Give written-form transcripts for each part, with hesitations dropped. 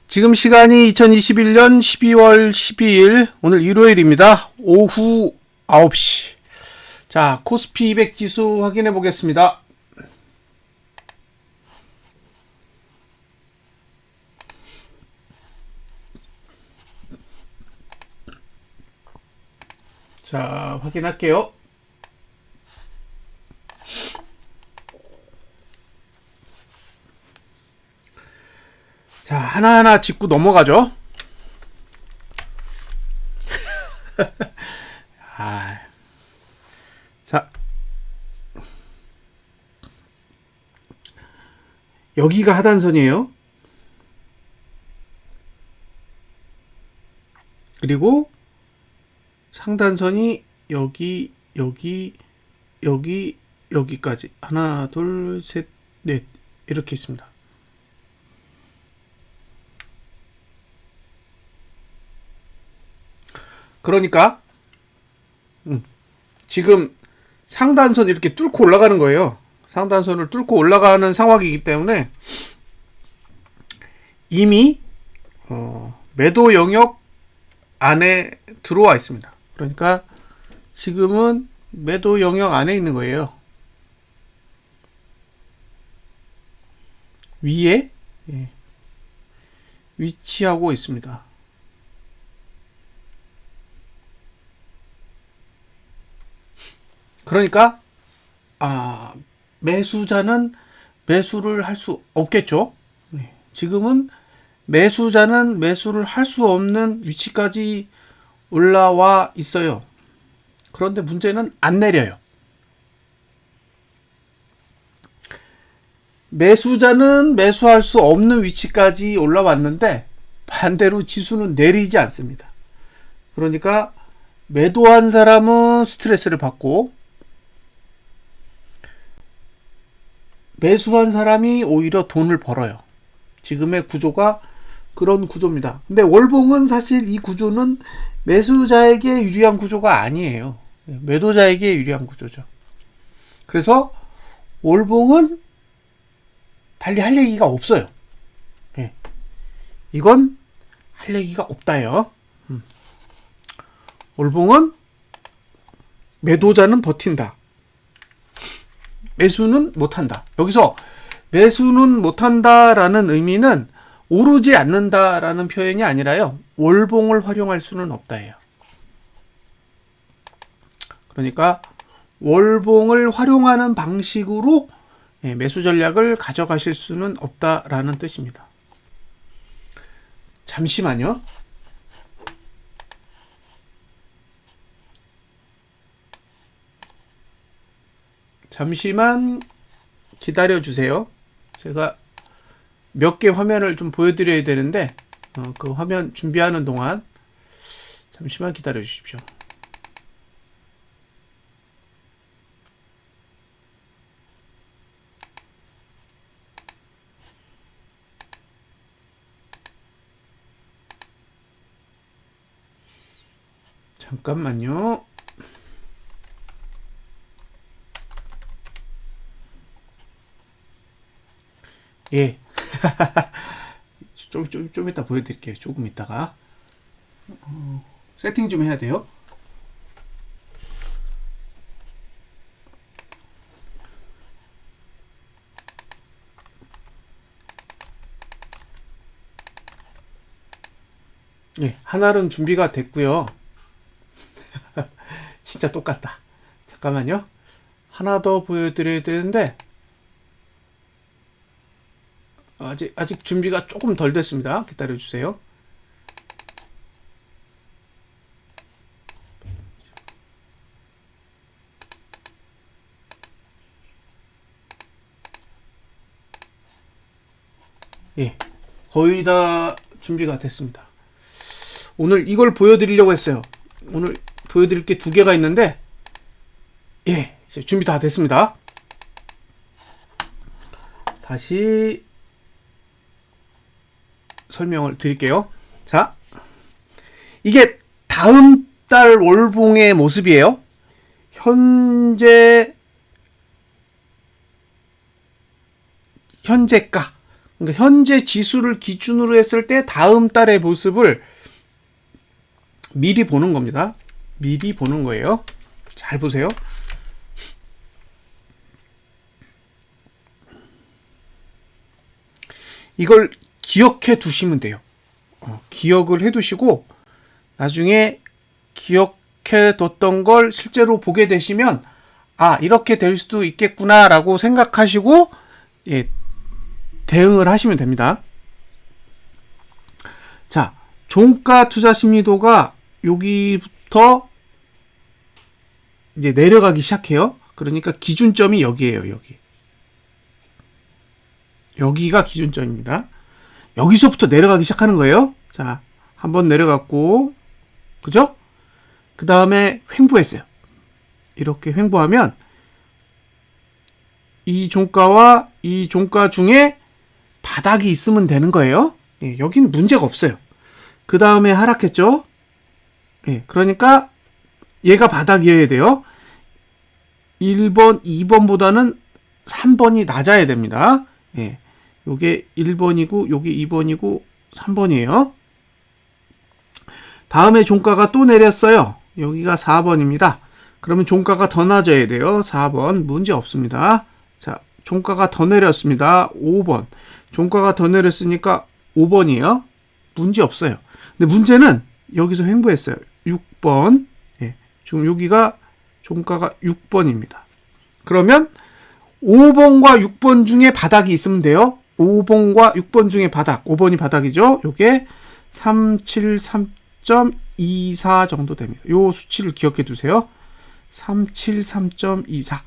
지금 시간이 2021년 12월 12일, 오늘 일요일입니다. 오후 9시. 자, 코스피 200 지수 확인해 보겠습니다. 자, 확인할게요. 자, 하나하나 짚고 넘어가죠. 자, 여기가 하단선이에요. 그리고 상단선이 여기까지. 하나, 둘, 셋, 넷. 이렇게 있습니다. 그러니까 지금 상단선 이렇게 뚫고 올라가는 거예요. 상단선을 뚫고 올라가는 상황이기 때문에 이미 매도 영역 안에 들어와 있습니다. 그러니까 지금은 매도 영역 안에 있는 거예요. 위에 위치하고 있습니다. 그러니까 매수자는 매수를 할 수 없겠죠. 지금은 매수자는 매수를 할 수 없는 위치까지 올라와 있어요. 그런데 문제는 안 내려요. 매수자는 매수할 수 없는 위치까지 올라왔는데 반대로 지수는 내리지 않습니다. 그러니까 매도한 사람은 스트레스를 받고 매수한 사람이 오히려 돈을 벌어요. 지금의 구조가 그런 구조입니다. 근데 월봉은 사실 이 구조는 매수자에게 유리한 구조가 아니에요. 매도자에게 유리한 구조죠. 그래서 월봉은 달리 할 얘기가 없어요. 이건 할 얘기가 없다요. 월봉은 매도자는 버틴다. 매수는 못한다. 여기서 매수는 못한다라는 의미는 오르지 않는다라는 표현이 아니라요. 월봉을 활용할 수는 없다예요. 그러니까 월봉을 활용하는 방식으로 매수 전략을 가져가실 수는 없다라는 뜻입니다. 잠시만요. 잠시만 기다려 주세요. 제가 몇 개 화면을 좀 보여드려야 되는데 그 화면 준비하는 동안 잠시만 기다려 주십시오. 잠깐만요. 예. 좀 이따 보여드릴게요. 조금 이따가. 세팅 좀 해야 돼요. 예, 하나는 준비가 됐고요. 진짜 똑같다. 잠깐만요. 하나 더 보여드려야 되는데 아직 준비가 조금 덜 됐습니다. 기다려 주세요. 예, 거의 다 준비가 됐습니다. 오늘 이걸 보여드리려고 했어요. 오늘 보여드릴 게 두 개가 있는데 예, 이제 준비 다 됐습니다. 다시 설명을 드릴게요. 자, 이게 다음 달 월봉의 모습이에요. 현재가 그러니까 현재 지수를 기준으로 했을 때 다음 달의 모습을 미리 보는 겁니다. 미리 보는 거예요. 잘 보세요. 이걸 기억해 두시면 돼요. 기억을 해 두시고 나중에 기억해 뒀던 걸 실제로 보게 되시면 이렇게 될 수도 있겠구나 라고 생각하시고 대응을 하시면 됩니다. 자, 종가 투자 심리도가 여기부터 이제 내려가기 시작해요. 그러니까 기준점이 여기에요. 여기가 기준점입니다. 여기서부터 내려가기 시작하는 거예요. 자, 한번 내려갔고, 그죠? 그 다음에 횡보했어요. 이렇게 횡보하면 이 종가와 이 종가 중에 바닥이 있으면 되는 거예요. 여기는 문제가 없어요. 그 다음에 하락했죠. 그러니까 얘가 바닥이어야 돼요. 1번, 2번보다는 3번이 낮아야 됩니다. 요게 1번이고 요게 2번이고 3번이에요. 다음에 종가가 또 내렸어요. 여기가 4번입니다. 그러면 종가가 더 낮아야 돼요. 4번 문제 없습니다. 자, 종가가 더 내렸습니다. 5번. 종가가 더 내렸으니까 5번이에요. 문제 없어요. 근데 문제는 여기서 횡보했어요. 6번. 지금 여기가 종가가 6번입니다. 그러면 5번과 6번 중에 바닥이 있으면 돼요. 5번과 6번 중에 바닥. 5번이 바닥이죠. 요게 373.24 정도 됩니다. 요 수치를 기억해 두세요. 373.24.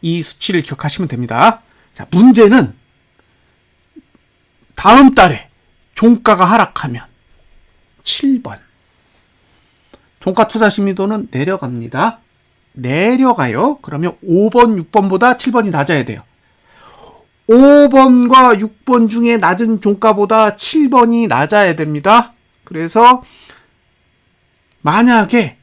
이 수치를 기억하시면 됩니다. 자, 문제는 다음 달에 종가가 하락하면 7번. 종가 투자 심리도는 내려갑니다. 내려가요. 그러면 5번, 6번보다 7번이 낮아야 돼요. 5번과 6번 중에 낮은 종가보다 7번이 낮아야 됩니다. 그래서 만약에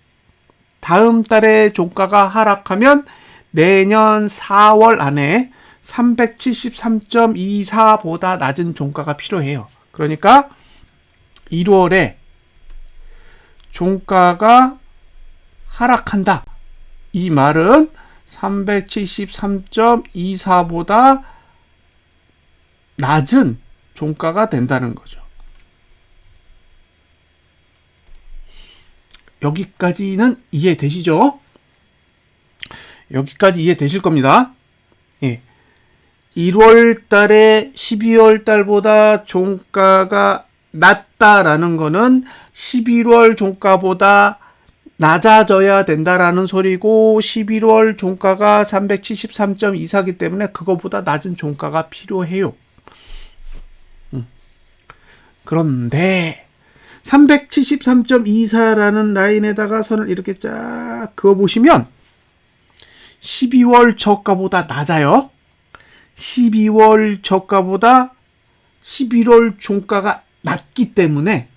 다음 달에 종가가 하락하면 내년 4월 안에 373.24보다 낮은 종가가 필요해요. 그러니까 1월에 종가가 하락한다. 이 말은 373.24보다 낮은 종가가 된다는 거죠. 여기까지는 이해되시죠? 여기까지 이해되실 겁니다. 1월 달에 12월 달보다 종가가 낮다라는 거는 11월 종가보다 낮아져야 된다라는 소리고 11월 종가가 373.24이기 때문에 그거보다 낮은 종가가 필요해요. 그런데 373.24라는 라인에다가 선을 이렇게 쫙 그어보시면 12월 저가보다 낮아요. 12월 저가보다 11월 종가가 낮기 때문에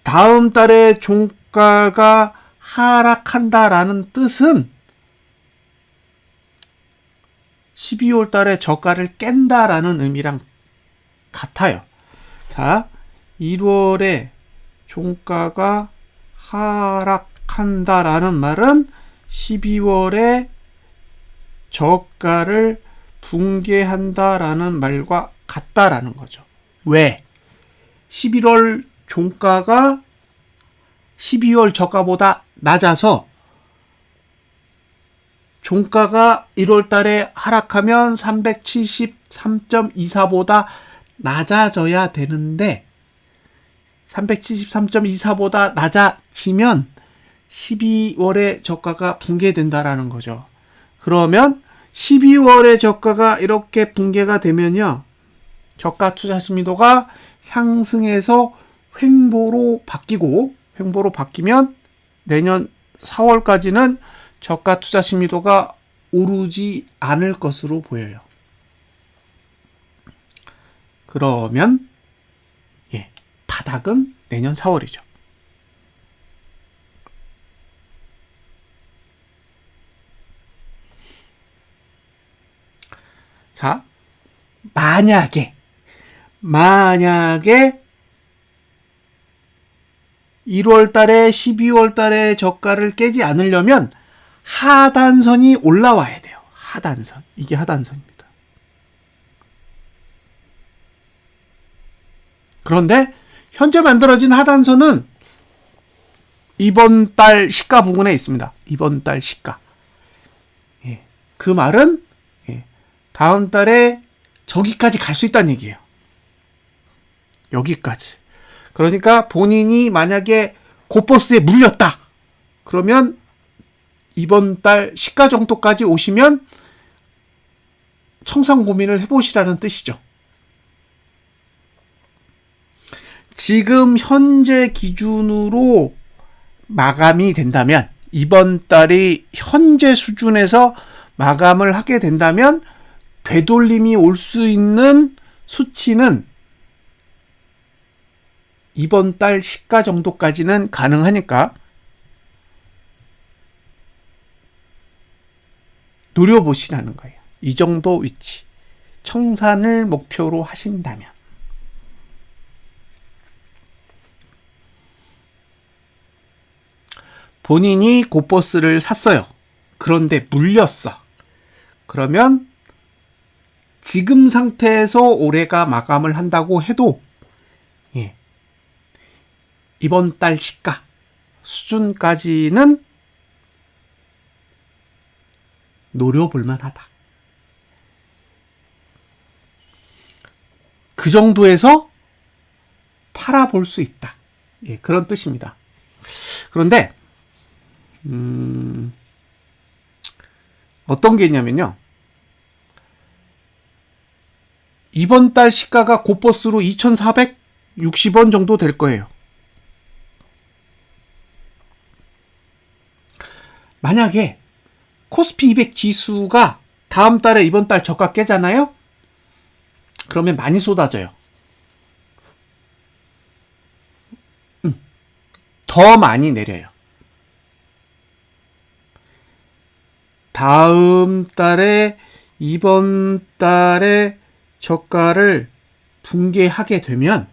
다음 달에 종가가 하락한다라는 뜻은 12월 달에 저가를 깬다라는 의미랑 같아요. 자, 1월에 종가가 하락한다라는 말은 12월에 저가를 붕괴한다라는 말과 같다라는 거죠. 왜? 11월 종가가 12월 저가보다 낮아서 종가가 1월 달에 하락하면 373.24보다 낮아져야 되는데 373.24보다 낮아지면 12월에 저가가 붕괴된다라는 거죠. 그러면 12월에 저가가 이렇게 붕괴가 되면요. 저가 투자 심리도가 상승해서 횡보로 바뀌면 내년 4월까지는 저가 투자 심리도가 오르지 않을 것으로 보여요. 그러면 바닥은 내년 4월이죠. 자, 만약에 1월 달에 12월 달에 저가를 깨지 않으려면 하단선이 올라와야 돼요. 하단선. 이게 하단선입니다. 그런데 현재 만들어진 하단선은 이번 달 시가 부근에 있습니다. 이번 달 시가. 예. 그 말은 다음 달에 저기까지 갈 수 있다는 얘기예요. 여기까지. 그러니까 본인이 만약에 고버스에 물렸다. 그러면 이번 달 시가 정도까지 오시면 청산 고민을 해보시라는 뜻이죠. 지금 현재 기준으로 마감이 된다면, 이번 달이 현재 수준에서 마감을 하게 된다면 되돌림이 올 수 있는 수치는 이번 달 시가 정도까지는 가능하니까 노려보시라는 거예요. 이 정도 위치. 청산을 목표로 하신다면. 본인이 고버스를 샀어요. 그런데 물렸어. 그러면 지금 상태에서 올해가 마감을 한다고 해도 이번 달 시가 수준까지는 노려볼 만하다. 그 정도에서 팔아볼 수 있다. 그런 뜻입니다. 그런데 어떤 게 있냐면요. 이번 달 시가가 고버스로 2,460원 정도 될 거예요. 만약에 코스피 200 지수가 다음 달에 이번 달 저가 깨잖아요? 그러면 많이 쏟아져요. 더 많이 내려요. 다음 달에 이번 달에 저가를 붕괴하게 되면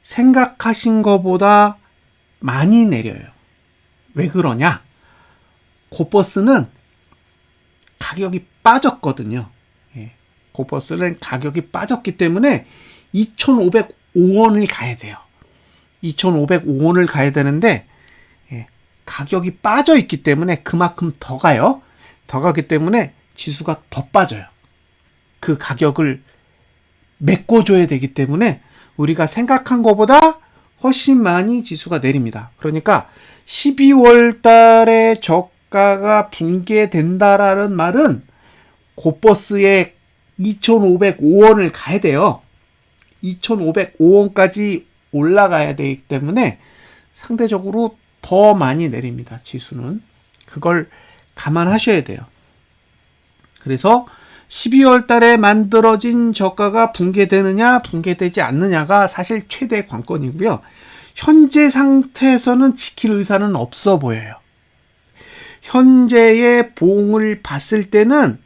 생각하신 것보다 많이 내려요. 왜 그러냐? 고버스는 가격이 빠졌거든요. 고버스는 가격이 빠졌기 때문에 2,505원을 가야 돼요. 2,505원을 가야 되는데 가격이 빠져 있기 때문에 그만큼 더 가요. 더 가기 때문에 지수가 더 빠져요. 그 가격을 메꿔줘야 되기 때문에 우리가 생각한 것보다 훨씬 많이 지수가 내립니다. 그러니까 12월 달에 저가가 붕괴된다라는 말은 고버스에 2,505원을 가야 돼요. 2,505원까지 올라가야 되기 때문에 상대적으로 더 많이 내립니다. 지수는. 그걸 감안하셔야 돼요. 그래서 12월 달에 만들어진 저가가 붕괴되느냐 붕괴되지 않느냐가 사실 최대 관건이고요. 현재 상태에서는 지킬 의사는 없어 보여요. 현재의 봉을 봤을 때는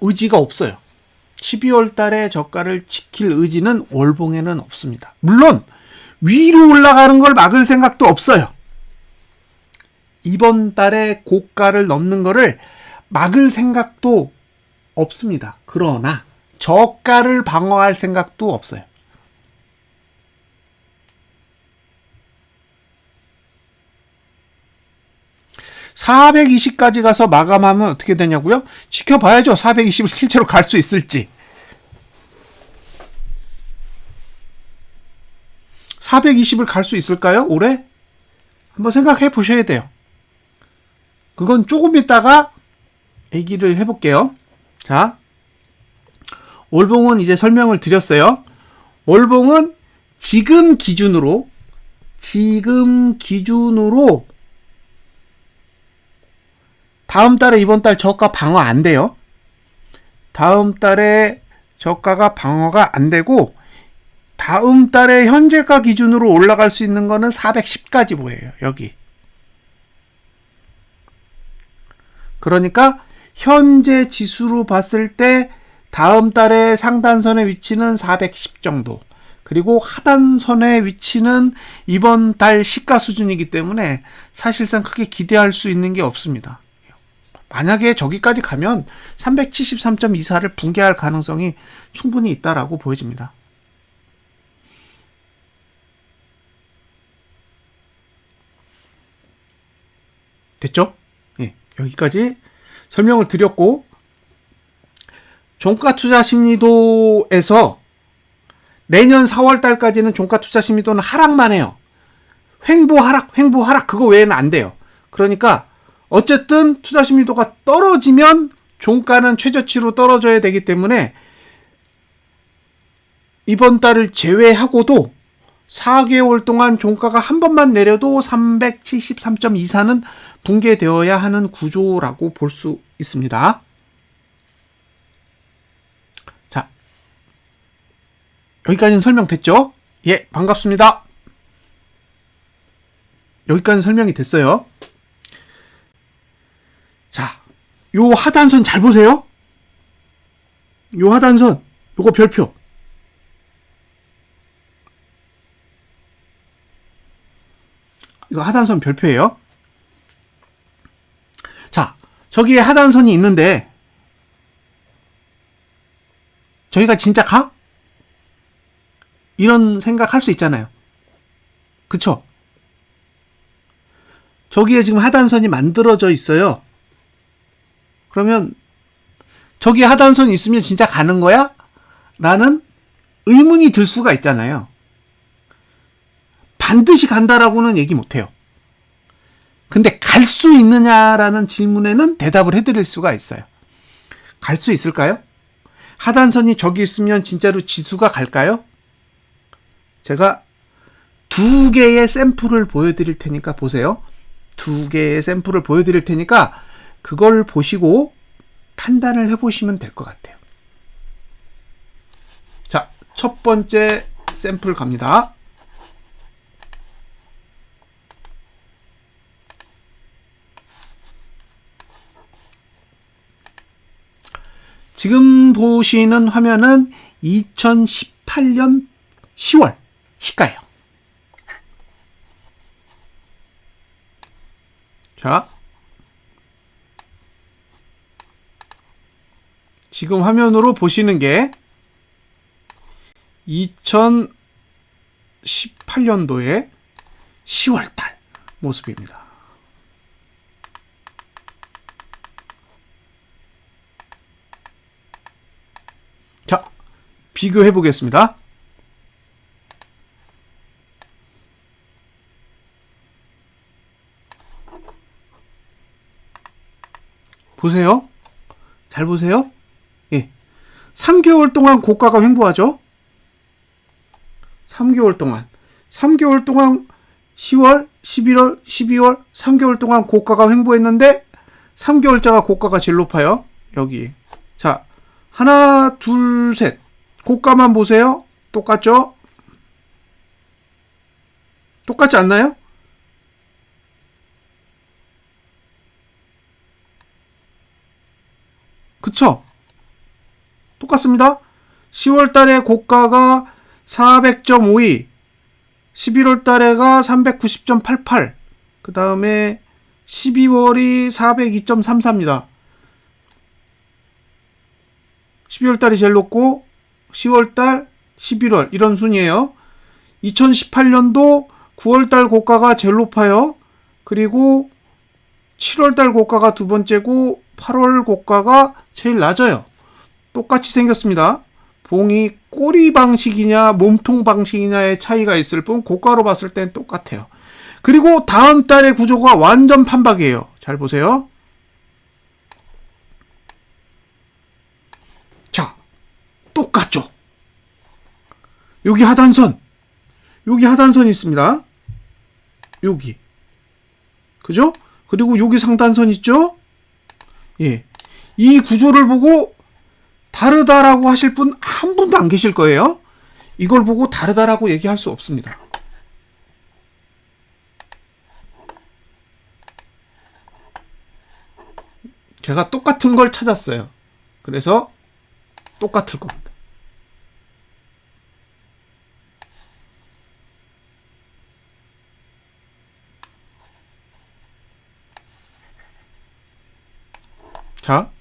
의지가 없어요. 12월 달에 저가를 지킬 의지는 월봉에는 없습니다. 물론 위로 올라가는 걸 막을 생각도 없어요. 이번 달에 고가를 넘는 거를 막을 생각도 없습니다. 그러나 저가를 방어할 생각도 없어요. (420까지) 가서 마감하면 어떻게 되냐고요? 지켜봐야죠. 420을 실제로 갈 수 있을지. 420을 갈 수 있을까요? 올해? 한번 생각해 보셔야 돼요. 그건 조금 있다가 얘기를 해볼게요. 자, 월봉은 이제 설명을 드렸어요. 월봉은 지금 기준으로 다음 달에 이번 달 저가 방어 안 돼요. 다음 달에 저가가 방어가 안 되고 다음 달에 현재가 기준으로 올라갈 수 있는 거는 410까지 보여요. 여기. 그러니까 현재 지수로 봤을 때 다음 달에 상단선의 위치는 410 정도, 그리고 하단선의 위치는 이번 달 시가 수준이기 때문에 사실상 크게 기대할 수 있는 게 없습니다. 만약에 저기까지 가면 373.24를 붕괴할 가능성이 충분히 있다라고 보여집니다. 됐죠? 예, 여기까지 설명을 드렸고, 종가 투자 심리도에서 내년 4월 달까지는 종가 투자 심리도는 하락만 해요. 횡보 하락 그거 외에는 안 돼요. 그러니까 어쨌든 투자 심리도가 떨어지면 종가는 최저치로 떨어져야 되기 때문에 이번 달을 제외하고도 4개월 동안 종가가 한 번만 내려도 373.24는 붕괴되어야 하는 구조라고 볼 수 있습니다. 자, 여기까지는 설명됐죠? 예, 반갑습니다. 여기까지는 설명이 됐어요. 자, 요 하단선 잘 보세요. 요 하단선, 요거 별표. 이거 하단선 별표예요. 자, 저기에 하단선이 있는데 저희가 진짜 가? 이런 생각 할 수 있잖아요. 그쵸? 저기에 지금 하단선이 만들어져 있어요. 그러면 저기에 하단선이 있으면 진짜 가는 거야? 라는 의문이 들 수가 있잖아요. 반드시 간다라고는 얘기 못해요. 근데 갈 수 있느냐라는 질문에는 대답을 해드릴 수가 있어요. 갈 수 있을까요? 하단선이 저기 있으면 진짜로 지수가 갈까요? 제가 2개의 샘플을 보여드릴 테니까 보세요. 2개의 샘플을 보여드릴 테니까 그걸 보시고 판단을 해보시면 될 것 같아요. 자, 첫 번째 샘플 갑니다. 지금 보시는 화면은 2018년 10월 시가예요. 자, 지금 화면으로 보시는 게 2018년도의 10월달 모습입니다. 자, 비교해 보겠습니다. 보세요. 잘 보세요. 예. 3개월 동안 고가가 횡보하죠. 3개월 동안 10월, 11월, 12월 3개월 동안 고가가 횡보했는데 3개월자가 고가가 제일 높아요. 여기. 자, 하나, 둘, 셋. 고가만 보세요. 똑같죠? 똑같지 않나요? 그쵸? 똑같습니다. 10월 달에 고가가 400.52, 11월 달에가 390.88, 그 다음에 12월이 402.34입니다. 12월 달이 제일 높고 10월 달, 11월 이런 순이에요. 2018년도 9월 달 고가가 제일 높아요. 그리고 7월 달 고가가 두 번째고 8월 고가가 제일 낮아요. 똑같이 생겼습니다. 봉이 꼬리 방식이냐 몸통 방식이냐의 차이가 있을 뿐 고가로 봤을 땐 똑같아요. 그리고 다음 달의 구조가 완전 판박이에요. 잘 보세요. 자, 똑같죠? 여기 하단선이 있습니다. 여기. 그죠? 그리고 여기 상단선 있죠? 예. 이 구조를 보고 다르다라고 하실 분 한 분도 안 계실 거예요. 이걸 보고 다르다라고 얘기할 수 없습니다. 제가 똑같은 걸 찾았어요. 그래서 똑같을 겁니다. 자,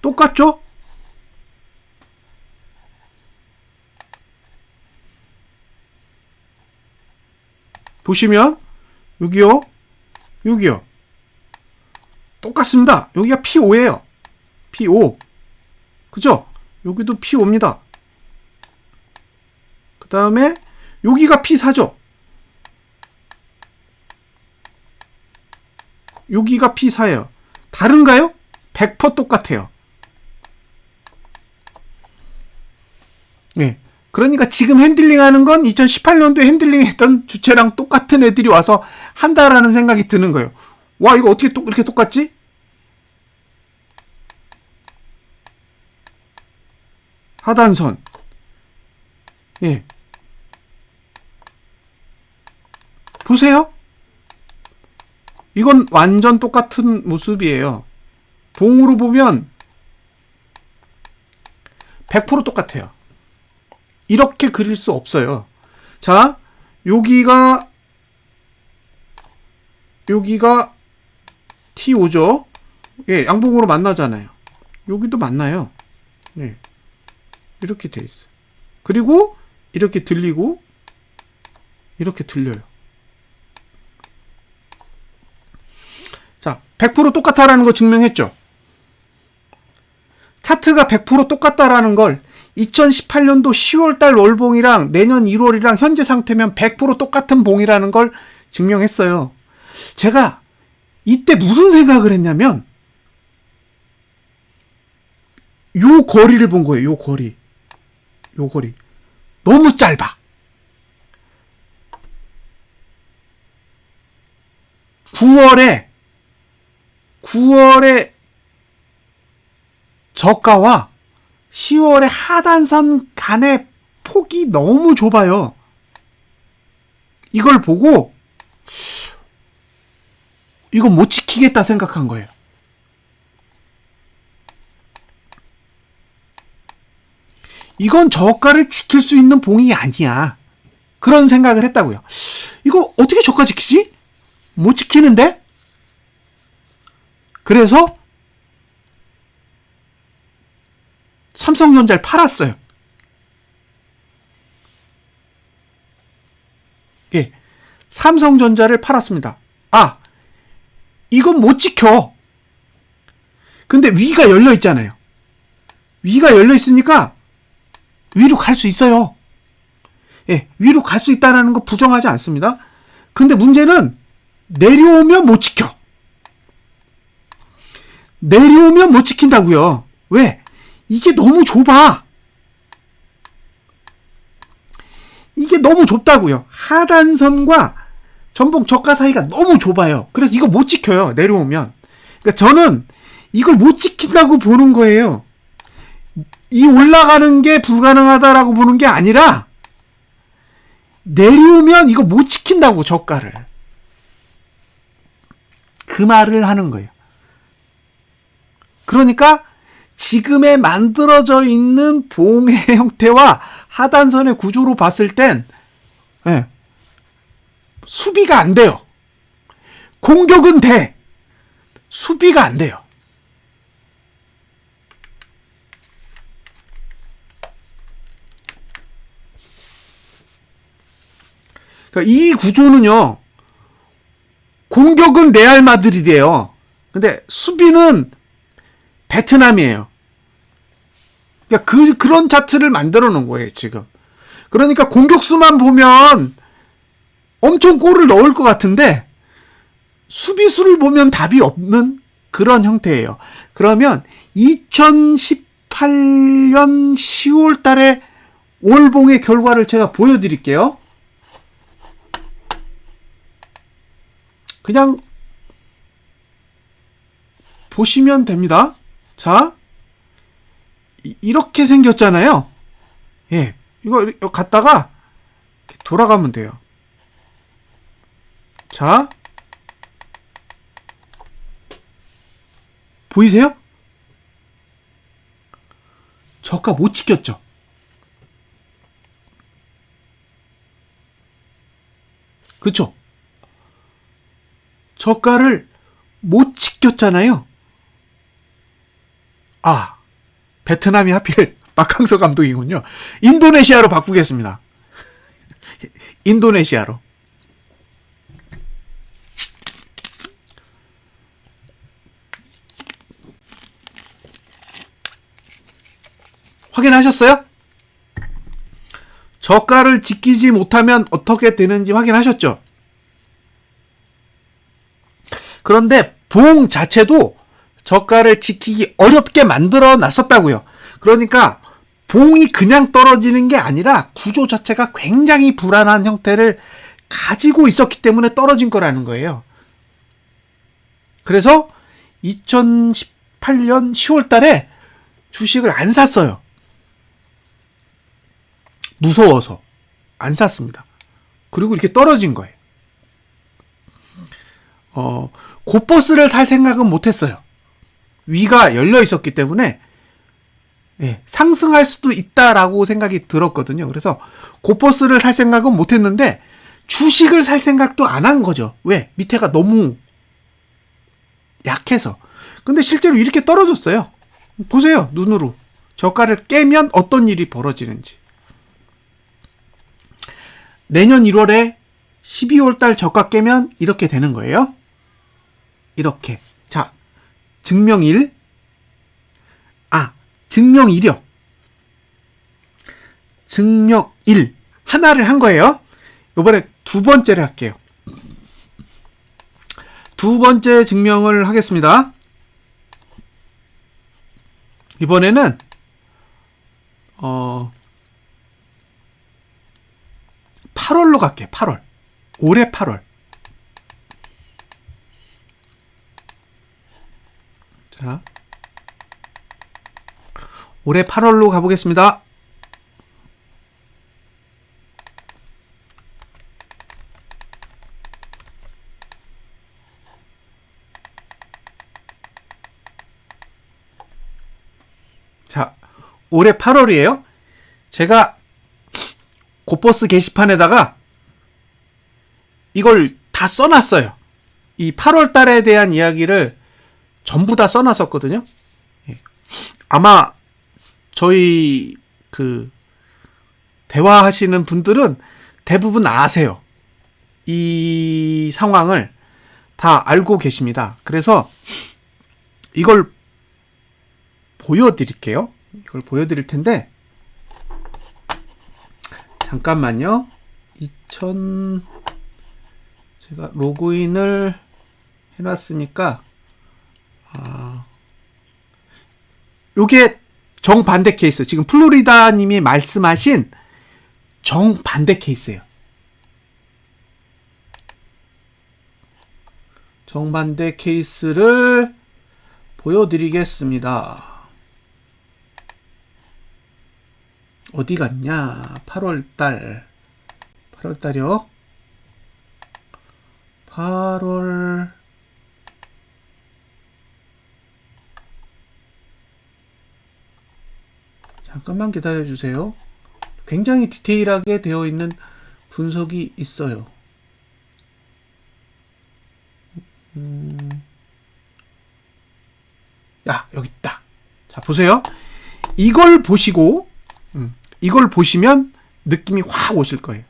똑같죠? 보시면 여기요, 여기요. 똑같습니다. 여기가 P5예요. P5. 그죠? 여기도 P5입니다. 그 다음에 여기가 P4죠. 여기가 P4예요. 다른가요? 100% 똑같아요. 네. 그러니까 지금 핸들링하는 건 2018년도에 핸들링했던 주체랑 똑같은 애들이 와서 한다라는 생각이 드는 거예요. 와, 이거 어떻게 이렇게 똑같지? 하단선. 예. 보세요. 이건 완전 똑같은 모습이에요. 봉으로 보면 100% 똑같아요. 이렇게 그릴 수 없어요. 자, 여기가 T5죠. 예, 양봉으로 만나잖아요. 여기도 만나요. 예. 이렇게 돼 있어요. 그리고 이렇게 들리고 이렇게 들려요. 자, 100% 똑같다라는 거 증명했죠. 차트가 100% 똑같다라는 걸 2018년도 10월달 월봉이랑 내년 1월이랑 현재 상태면 100% 똑같은 봉이라는 걸 증명했어요. 제가 이때 무슨 생각을 했냐면 요 거리를 본 거예요. 요 거리. 너무 짧아. 9월에 저가와 10월에 하단선 간의 폭이 너무 좁아요. 이걸 보고 이거 못 지키겠다 생각한 거예요. 이건 저가를 지킬 수 있는 봉이 아니야. 그런 생각을 했다고요. 이거 어떻게 저가 지키지? 못 지키는데? 그래서 삼성전자를 팔았어요. 예, 삼성전자를 팔았습니다. 아, 이건 못 지켜. 근데 위가 열려 있잖아요. 위가 열려 있으니까 위로 갈 수 있어요. 예, 위로 갈 수 있다는 거 부정하지 않습니다. 근데 문제는 내려오면 못 지켜. 내려오면 못 지킨다고요. 왜? 이게 너무 좁아. 이게 너무 좁다고요. 하단선과 전봉 저가 사이가 너무 좁아요. 그래서 이거 못 지켜요. 내려오면. 그러니까 저는 이걸 못 지킨다고 보는 거예요. 이 올라가는 게 불가능하다라고 보는 게 아니라 내려오면 이거 못 지킨다고, 저가를. 그 말을 하는 거예요. 그러니까 지금에 만들어져 있는 봉의 형태와 하단선의 구조로 봤을 땐 수비가 안 돼요. 공격은 돼. 수비가 안 돼요. 그러니까 이 구조는요, 공격은 레알 마드리드예요. 근데 수비는 베트남이에요. 그러니까 그런 차트를 만들어 놓은 거예요, 지금. 그러니까 공격수만 보면 엄청 골을 넣을 것 같은데 수비수를 보면 답이 없는 그런 형태예요. 그러면 2018년 10월 달에 월봉의 결과를 제가 보여드릴게요. 그냥 보시면 됩니다. 자, 이렇게 생겼잖아요. 예, 이거 갖다가 돌아가면 돼요. 자, 보이세요? 저가 못 지켰죠. 그쵸? 저가를 못 지켰잖아요. 아, 베트남이 하필 박항서 감독이군요. 인도네시아로 바꾸겠습니다. 인도네시아로. 확인하셨어요? 저가를 지키지 못하면 어떻게 되는지 확인하셨죠? 그런데 봉 자체도 저가를 지키기 어렵게 만들어 놨었다고요. 그러니까 봉이 그냥 떨어지는 게 아니라 구조 자체가 굉장히 불안한 형태를 가지고 있었기 때문에 떨어진 거라는 거예요. 그래서 2018년 10월 달에 주식을 안 샀어요. 무서워서 안 샀습니다. 그리고 이렇게 떨어진 거예요. 고버스를 살 생각은 못했어요. 위가 열려 있었기 때문에 상승할 수도 있다라고 생각이 들었거든요. 그래서 고버스를 살 생각은 못했는데 주식을 살 생각도 안 한 거죠. 왜? 밑에가 너무 약해서. 근데 실제로 이렇게 떨어졌어요. 보세요, 눈으로. 저가를 깨면 어떤 일이 벌어지는지. 내년 1월에 12월 달 저가 깨면 이렇게 되는 거예요. 이렇게. 자, 증명일. 증명 이력. 증명일. 하나를 한 거예요. 이번에 두 번째를 할게요. 두 번째 증명을 하겠습니다. 이번에는 8월로 갈게요. 8월. 올해 8월. 자, 올해 8월로 가보겠습니다. 자, 올해 8월이에요. 제가 고버스 게시판에다가 이걸 다 써놨어요. 이 8월 달에 대한 이야기를 전부 다 써놨었거든요. 아마 저희 대화하시는 분들은 대부분 아세요. 이 상황을 다 알고 계십니다. 그래서 이걸 보여드릴게요. 이걸 보여드릴 텐데 잠깐만요. 제가 로그인을 해놨으니까 요게 정반대 케이스. 지금 플로리다 님이 말씀하신 정반대 케이스예요. 정반대 케이스를 보여드리겠습니다. 어디 갔냐? 8월달이요. 8월 잠깐만 기다려주세요. 굉장히 디테일하게 되어 있는 분석이 있어요. 여기 있다. 자, 보세요. 이걸 보시고 이걸 보시면 느낌이 확 오실 거예요.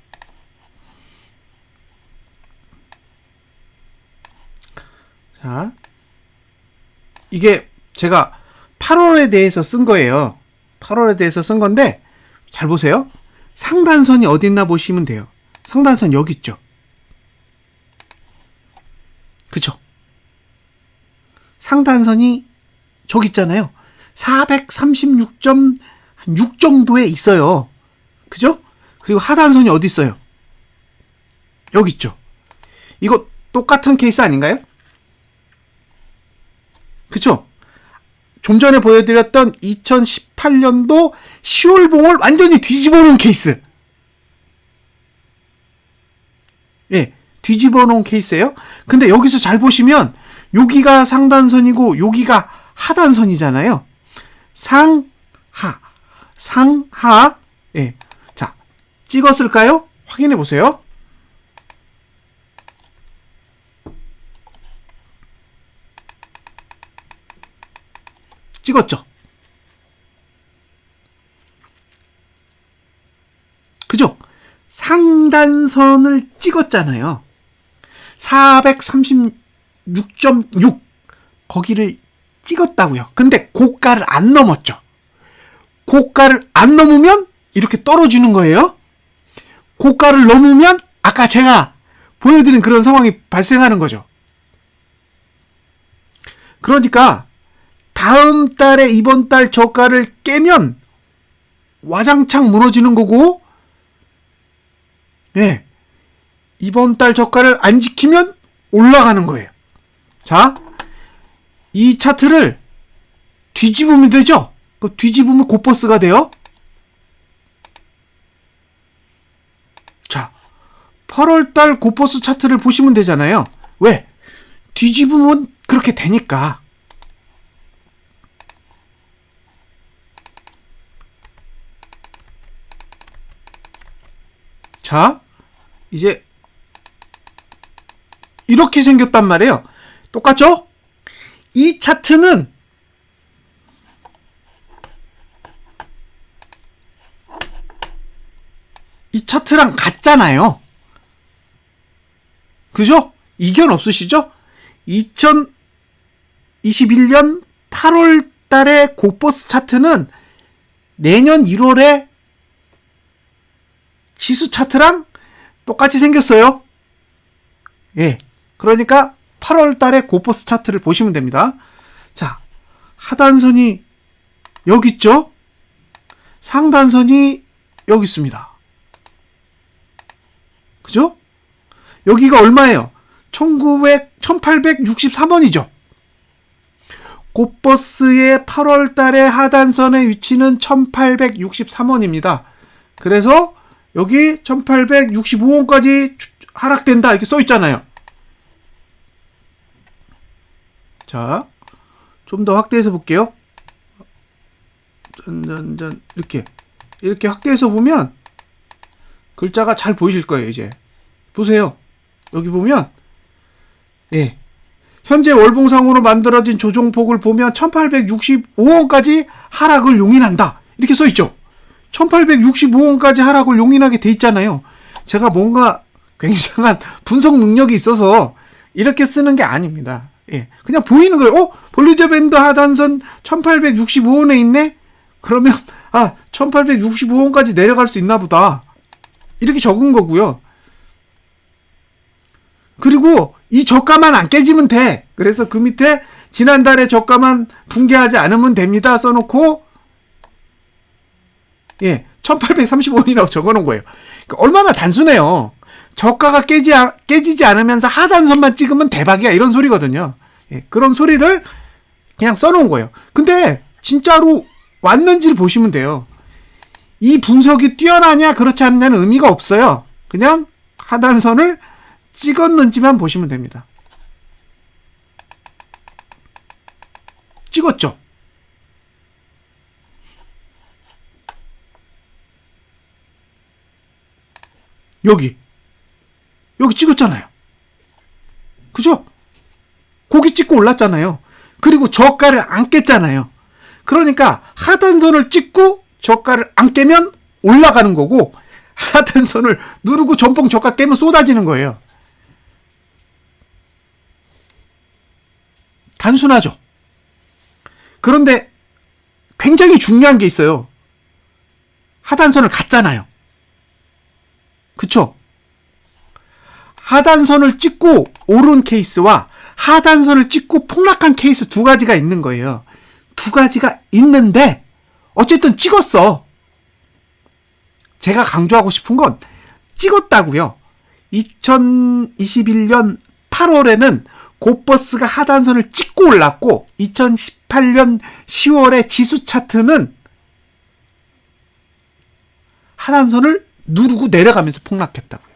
자, 이게 제가 8월에 대해서 쓴 거예요. 8월에 대해서 쓴 건데 잘 보세요. 상단선이 어디 있나 보시면 돼요. 상단선 여기 있죠. 그쵸? 상단선이 저기 있잖아요. 436.6 정도에 있어요. 그죠? 그리고 하단선이 어디 있어요? 여기 있죠. 이거 똑같은 케이스 아닌가요? 그쵸? 좀 전에 보여드렸던 2018년도 10월봉을 완전히 뒤집어 놓은 케이스. 예, 뒤집어 놓은 케이스예요. 근데 여기서 잘 보시면 여기가 상단선이고 여기가 하단선이잖아요. 상하. 상하. 예. 자, 찍었을까요? 확인해 보세요. 찍었죠? 그죠? 상단선을 찍었잖아요. 436.6 거기를 찍었다고요. 근데 고가를 안 넘었죠. 고가를 안 넘으면 이렇게 떨어지는 거예요. 고가를 넘으면 아까 제가 보여드린 그런 상황이 발생하는 거죠. 그러니까 다음 달에 이번 달 저가를 깨면 와장창 무너지는 거고, 예, 이번 달 저가를 안 지키면 올라가는 거예요. 자, 이 차트를 뒤집으면 되죠? 그 뒤집으면 고버스가 돼요. 자, 8월달 고버스 차트를 보시면 되잖아요. 왜? 뒤집으면 그렇게 되니까. 자, 이제 이렇게 생겼단 말이에요. 똑같죠? 이 차트는 이 차트랑 같잖아요. 그죠? 이견 없으시죠? 2021년 8월 달의 고버스 차트는 내년 1월에 지수 차트랑 똑같이 생겼어요. 예. 그러니까 8월 달에 고버스 차트를 보시면 됩니다. 자, 하단선이 여기 있죠? 상단선이 여기 있습니다. 그죠? 여기가 얼마예요? 1863원이죠. 고버스의 8월 달의 하단선의 위치는 1863원입니다. 그래서 여기 1865원까지 하락된다 이렇게 써 있잖아요. 자, 좀 더 확대해서 볼게요. 이렇게 확대해서 보면 글자가 잘 보이실 거예요. 이제 보세요. 여기 보면, 예, 현재 월봉상으로 만들어진 조정폭을 보면 1865원까지 하락을 용인한다 이렇게 써 있죠. 1865원까지 하락을 용인하게 돼 있잖아요. 제가 뭔가 굉장한 분석 능력이 있어서 이렇게 쓰는 게 아닙니다. 예, 그냥 보이는 거예요. 볼리저 밴드 하단선 1865원에 있네? 그러면 1865원까지 내려갈 수 있나 보다. 이렇게 적은 거고요. 그리고 이 저가만 안 깨지면 돼. 그래서 그 밑에 지난달에 저가만 붕괴하지 않으면 됩니다 써놓고, 예, 1835원이라고 적어놓은 거예요. 그러니까 얼마나 단순해요. 저가가 깨지지 않으면서 하단선만 찍으면 대박이야 이런 소리거든요. 예, 그런 소리를 그냥 써놓은 거예요. 근데 진짜로 왔는지를 보시면 돼요. 이 분석이 뛰어나냐 그렇지 않냐는 의미가 없어요. 그냥 하단선을 찍었는지만 보시면 됩니다. 찍었죠? 여기 찍었잖아요. 그죠? 고기 찍고 올랐잖아요. 그리고 저가를 안 깼잖아요. 그러니까 하단선을 찍고 저가를 안 깨면 올라가는 거고, 하단선을 누르고 전봉 저가 깨면 쏟아지는 거예요. 단순하죠? 그런데 굉장히 중요한 게 있어요. 하단선을 갔잖아요. 그쵸? 하단선을 찍고 오른 케이스와 하단선을 찍고 폭락한 케이스 두 가지가 있는 거예요. 두 가지가 있는데 어쨌든 찍었어. 제가 강조하고 싶은 건 찍었다고요. 2021년 8월에는 고버스가 하단선을 찍고 올랐고 2018년 10월에 지수 차트는 하단선을 누르고 내려가면서 폭락했다고요.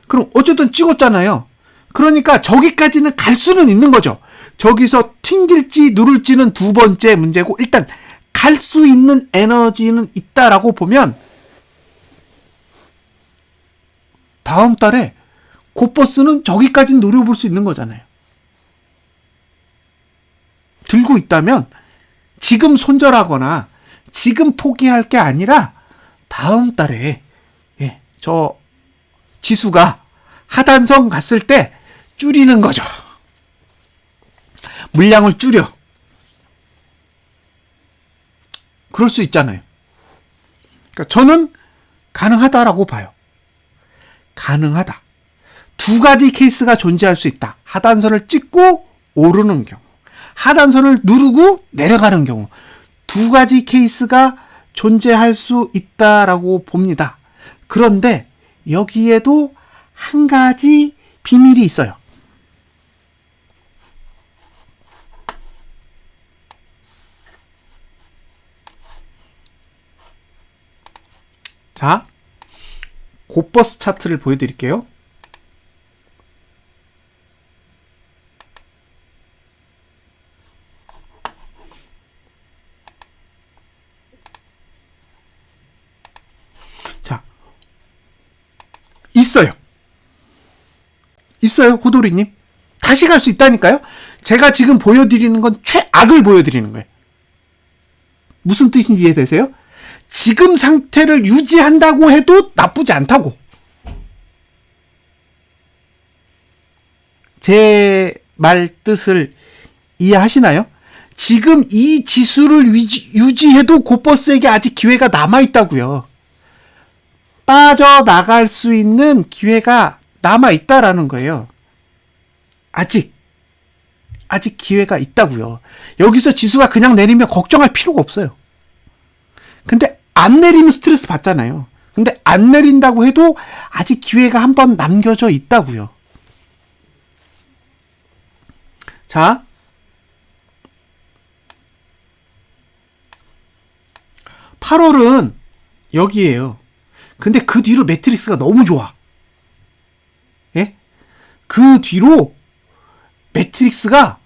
그럼 어쨌든 찍었잖아요. 그러니까 저기까지는 갈 수는 있는 거죠. 저기서 튕길지 누를지는 두 번째 문제고, 일단 갈 수 있는 에너지는 있다라고 보면 다음 달에 곧버스는 저기까지 노려볼 수 있는 거잖아요. 들고 있다면 지금 손절하거나 지금 포기할 게 아니라 다음 달에 저 지수가 하단선 갔을 때 줄이는 거죠. 물량을 줄여. 그럴 수 있잖아요. 그러니까 저는 가능하다라고 봐요. 가능하다. 두 가지 케이스가 존재할 수 있다. 하단선을 찍고 오르는 경우, 하단선을 누르고 내려가는 경우, 두 가지 케이스가 존재할 수 있다라고 봅니다. 그런데 여기에도 한 가지 비밀이 있어요. 자, 곧버스 차트를 보여드릴게요. 자, 있어요, 호돌이님. 다시 갈 수 있다니까요. 제가 지금 보여드리는 건 최악을 보여드리는 거예요. 무슨 뜻인지 이해되세요? 지금 상태를 유지한다고 해도 나쁘지 않다고. 제 말 뜻을 이해하시나요? 지금 이 지수를 유지해도 곧버스에게 아직 기회가 남아있다고요. 빠져나갈 수 있는 기회가 남아있다라는 거예요. 아직 기회가 있다고요. 여기서 지수가 그냥 내리면 걱정할 필요가 없어요. 근데 안 내리면 스트레스 받잖아요. 근데 안 내린다고 해도 아직 기회가 한 번 남겨져 있다고요. 자, 8월은 여기에요. 근데 그 뒤로 매트릭스가 너무 좋아. 예? 그 뒤로 매트릭스가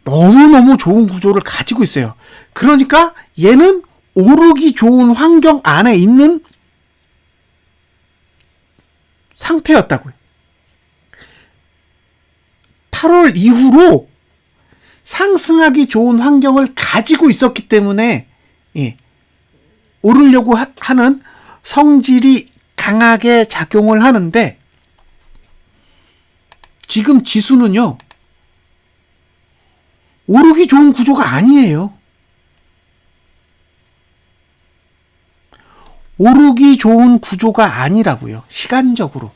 너무너무 좋은 구조를 가지고 있어요. 그러니까 얘는 오르기 좋은 환경 안에 있는 상태였다고요. 8월 이후로 상승하기 좋은 환경을 가지고 있었기 때문에 오르려고 하는 성질이 강하게 작용을 하는데, 지금 지수는요, 오르기 좋은 구조가 아니에요. 오르기 좋은 구조가 아니라고요. 시간적으로.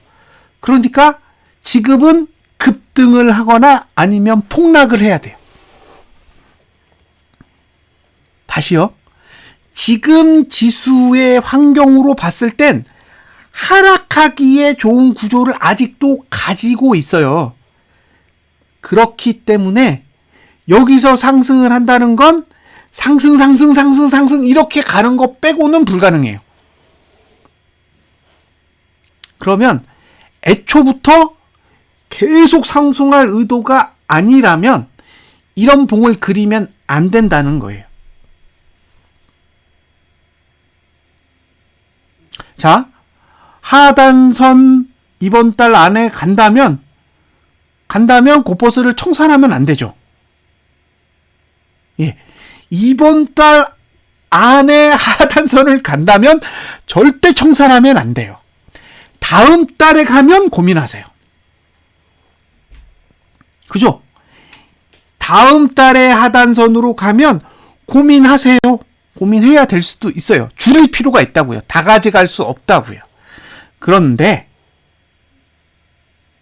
그러니까 지금은 급등을 하거나 아니면 폭락을 해야 돼요. 다시요. 지금 지수의 환경으로 봤을 땐 하락하기에 좋은 구조를 아직도 가지고 있어요. 그렇기 때문에 여기서 상승을 한다는 건 상승 이렇게 가는 거 빼고는 불가능해요. 그러면 애초부터 계속 상승할 의도가 아니라면 이런 봉을 그리면 안 된다는 거예요. 자, 하단선 이번 달 안에 간다면 곧버스를 청산하면 안 되죠. 예. 이번 달 안에 하단선을 간다면 절대 청산하면 안 돼요. 다음 달에 가면 고민하세요. 그죠? 다음 달에 하단선으로 가면 고민하세요. 고민해야 될 수도 있어요. 줄일 필요가 있다고요. 다 가져갈 수 없다고요. 그런데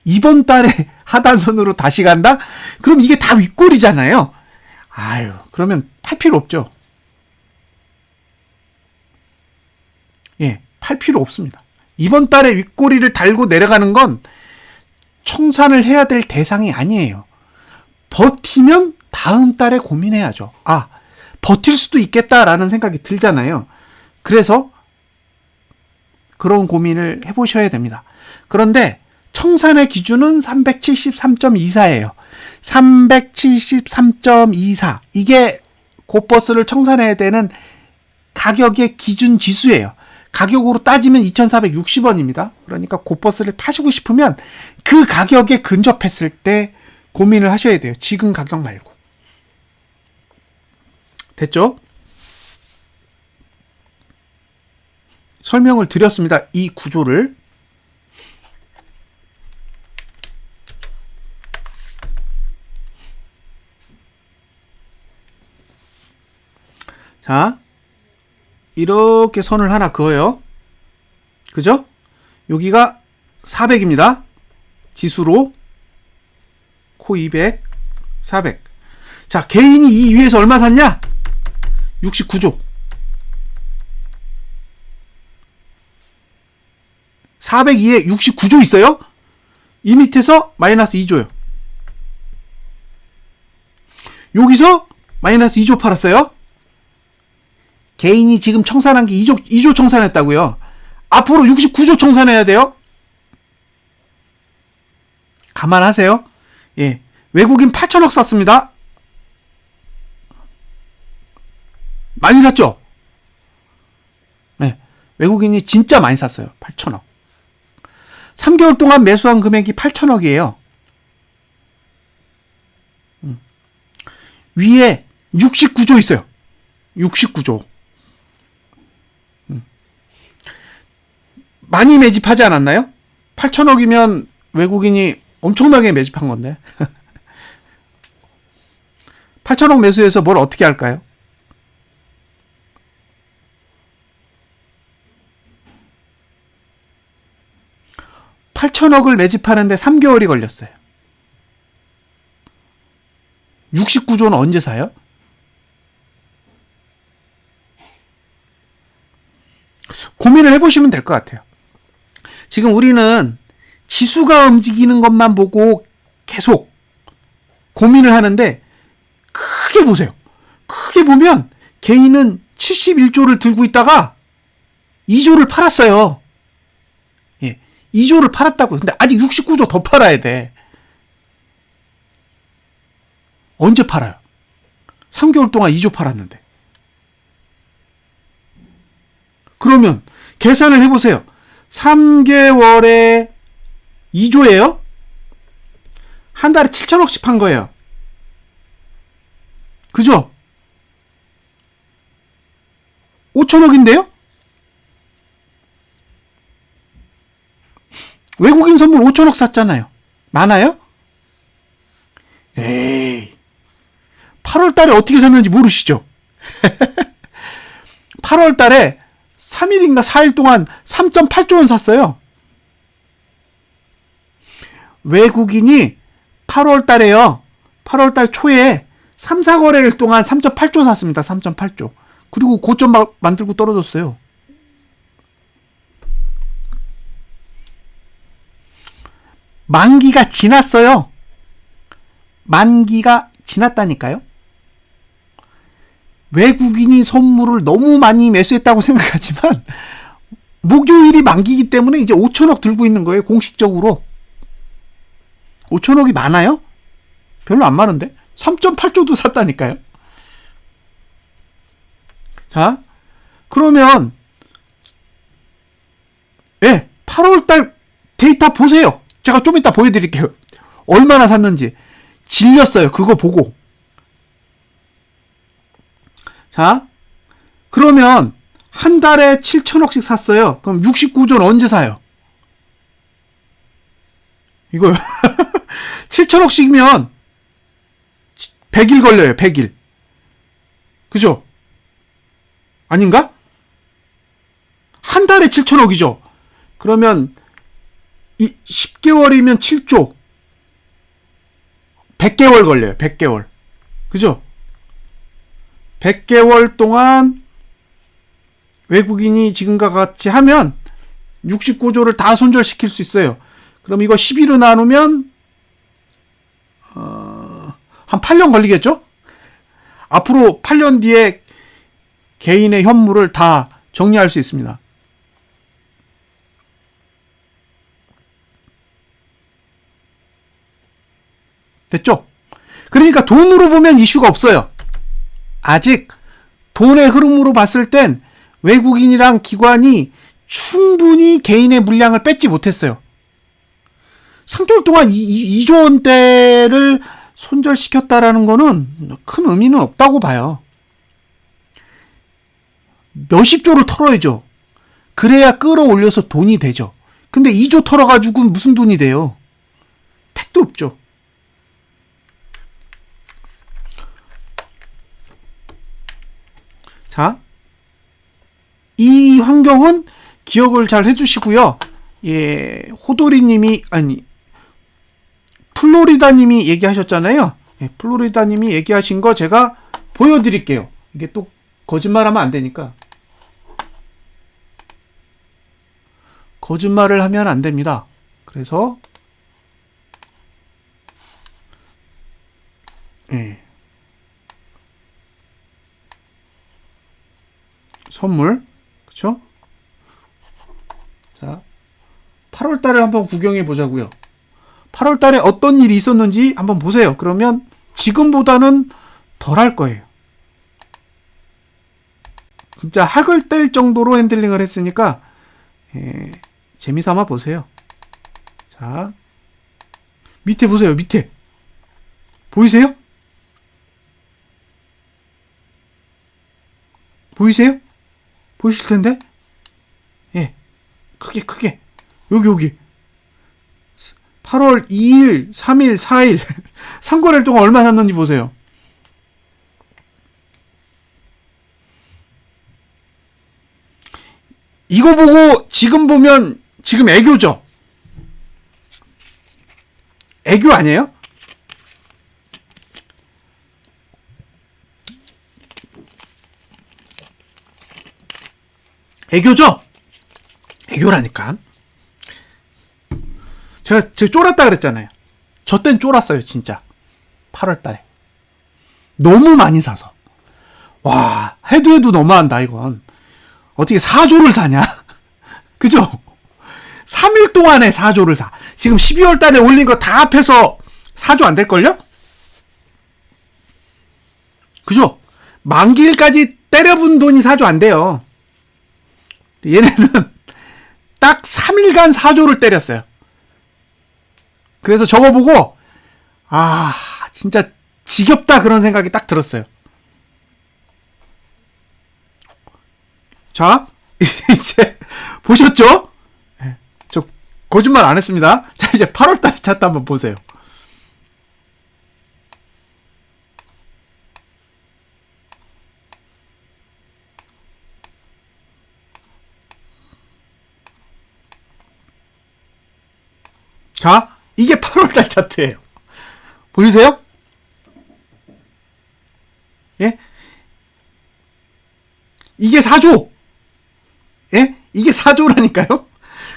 이번 달에 하단선으로 다시 간다? 그럼 이게 다 윗골이잖아요. 아유, 그러면 팔 필요 없죠. 예, 팔 필요 없습니다. 이번 달에 윗꼬리를 달고 내려가는 건 청산을 해야 될 대상이 아니에요. 버티면 다음 달에 고민해야죠. 아, 버틸 수도 있겠다라는 생각이 들잖아요. 그래서 그런 고민을 해보셔야 됩니다. 그런데 청산의 기준은 373.24예요. 373.24. 이게 고버스를 청산해야 되는 가격의 기준 지수예요. 가격으로 따지면 2,460원입니다. 그러니까 고버스를 파시고 싶으면 그 가격에 근접했을 때 고민을 하셔야 돼요. 지금 가격 말고. 됐죠? 설명을 드렸습니다. 이 구조를. 자, 이렇게 선을 하나 그어요. 그죠? 여기가 400입니다. 지수로 코 200, 400. 자, 개인이 이 위에서 얼마 샀냐? 69조. 402에 69조 있어요? 이 밑에서 마이너스 2조요. 여기서 마이너스 2조 팔았어요. 개인이 지금 청산한 게 2조 청산했다고요. 앞으로 69조 청산해야 돼요. 감안하세요. 예. 외국인 8천억 샀습니다. 많이 샀죠? 네. 외국인이 진짜 많이 샀어요. 8천억. 3개월 동안 매수한 금액이 8천억이에요. 위에 69조 있어요. 69조. 많이 매집하지 않았나요? 8천억이면 외국인이 엄청나게 매집한 건데. 8천억 매수해서 뭘 어떻게 할까요? (8천억을) 매집하는데 3개월이 걸렸어요. 69조는 언제 사요? 고민을 해보시면 될 것 같아요. 지금 우리는 지수가 움직이는 것만 보고 계속 고민을 하는데, 크게 보세요. 크게 보면 개인은 71조를 들고 있다가 2조를 팔았어요. 예, 2조를 팔았다고. 근데 아직 69조 더 팔아야 돼. 언제 팔아요? 3개월 동안 2조 팔았는데. 그러면 계산을 해보세요. 3개월에 2조예요? 한 달에 7천억씩 판 거예요. 그죠? 5천억인데요? 외국인 선물 5천억 샀잖아요. 많아요? 에이, 8월 달에 어떻게 샀는지 모르시죠? 8월 달에 3일인가 4일 동안 3.8조 원 샀어요. 외국인이 8월 달에요. 8월 달 초에 3, 4거래일 동안 3.8조 샀습니다. 3.8조. 그리고 고점 만들고 떨어졌어요. 만기가 지났어요. 만기가 지났다니까요. 외국인이 선물을 너무 많이 매수했다고 생각하지만 목요일이 만기이기 때문에 이제 5천억 들고 있는 거예요. 공식적으로. 5천억이 많아요? 별로 안 많은데? 3.8조도 샀다니까요. 자, 그러면 8월달 데이터 보세요. 제가 좀 이따 보여드릴게요. 얼마나 샀는지. 질렸어요. 그거 보고. 자, 그러면 한 달에 7천억씩 샀어요. 그럼 69조는 언제 사요? 이거요. 7천억씩이면 100일 걸려요. 100일. 그죠? 아닌가? 한 달에 7천억이죠. 그러면 10개월이면 7조. 100개월 걸려요. 100개월. 그죠? 100개월 동안 외국인이 지금과 같이 하면 69조를 다 손절시킬 수 있어요. 그럼 이거 12로 나누면 한 8년 걸리겠죠? 앞으로 8년 뒤에 개인의 현물을 다 정리할 수 있습니다. 됐죠? 그러니까 돈으로 보면 이슈가 없어요. 아직 돈의 흐름으로 봤을 땐 외국인이랑 기관이 충분히 개인의 물량을 뺏지 못했어요. 3개월 동안 2조 원대를 손절시켰다라는 거는 큰 의미는 없다고 봐요. 몇십 조를 털어야죠. 그래야 끌어올려서 돈이 되죠. 근데 2조 털어가지고 무슨 돈이 돼요? 택도 없죠. 자, 이 환경은 기억을 잘 해주시고요. 예, 호도리님이, 아니, 플로리다님이 얘기하셨잖아요. 예, 플로리다님이 얘기하신 거 제가 보여드릴게요. 이게 또 거짓말하면 안 되니까. 거짓말을 하면 안 됩니다. 그래서, 예. 선물, 그쵸? 자, 8월 달에 한번 구경해 보자고요. 8월 달에 어떤 일이 있었는지 한번 보세요. 그러면 지금보다는 덜 할 거예요. 진짜 학을 뗄 정도로 핸들링을 했으니까 재미삼아 보세요. 자, 밑에 보세요. 밑에 보이세요? 보이세요? 보이실 텐데? 예, 크게 여기 8월 2일, 3일, 4일 3거래일 동안 얼마 샀는지 보세요. 이거 보고 지금 보면 지금 애교죠? 애교 아니에요? 애교죠? 애교라니까. 제가 쫄았다 그랬잖아요. 저 땐 쫄았어요, 진짜. 8월 달에. 너무 많이 사서. 와, 해도 너무한다, 이건. 어떻게 4조를 사냐? 그죠? 3일 동안에 4조를 사. 지금 12월 달에 올린 거 다 합해서 4조 안 될걸요? 그죠? 만기일까지 때려본 돈이 4조 안 돼요. 얘네는 딱 3일간 4조를 때렸어요. 그래서 저거 보고 아, 진짜 지겹다 그런 생각이 딱 들었어요. 자, 이제 보셨죠? 저 거짓말 안 했습니다. 자, 이제 8월달 차트 한번 보세요. 자, 이게 8월달 차트예요. 보이세요? 예? 이게 4조. 예? 이게 4조라니까요?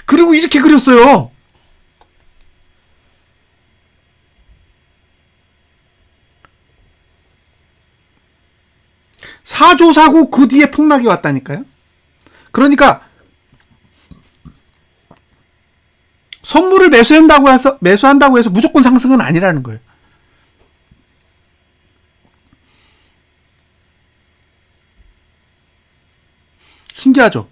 그리고 이렇게 그렸어요. 사조 사고 그 뒤에 폭락이 왔다니까요? 그러니까 선물을 매수한다고 해서 무조건 상승은 아니라는 거예요. 신기하죠?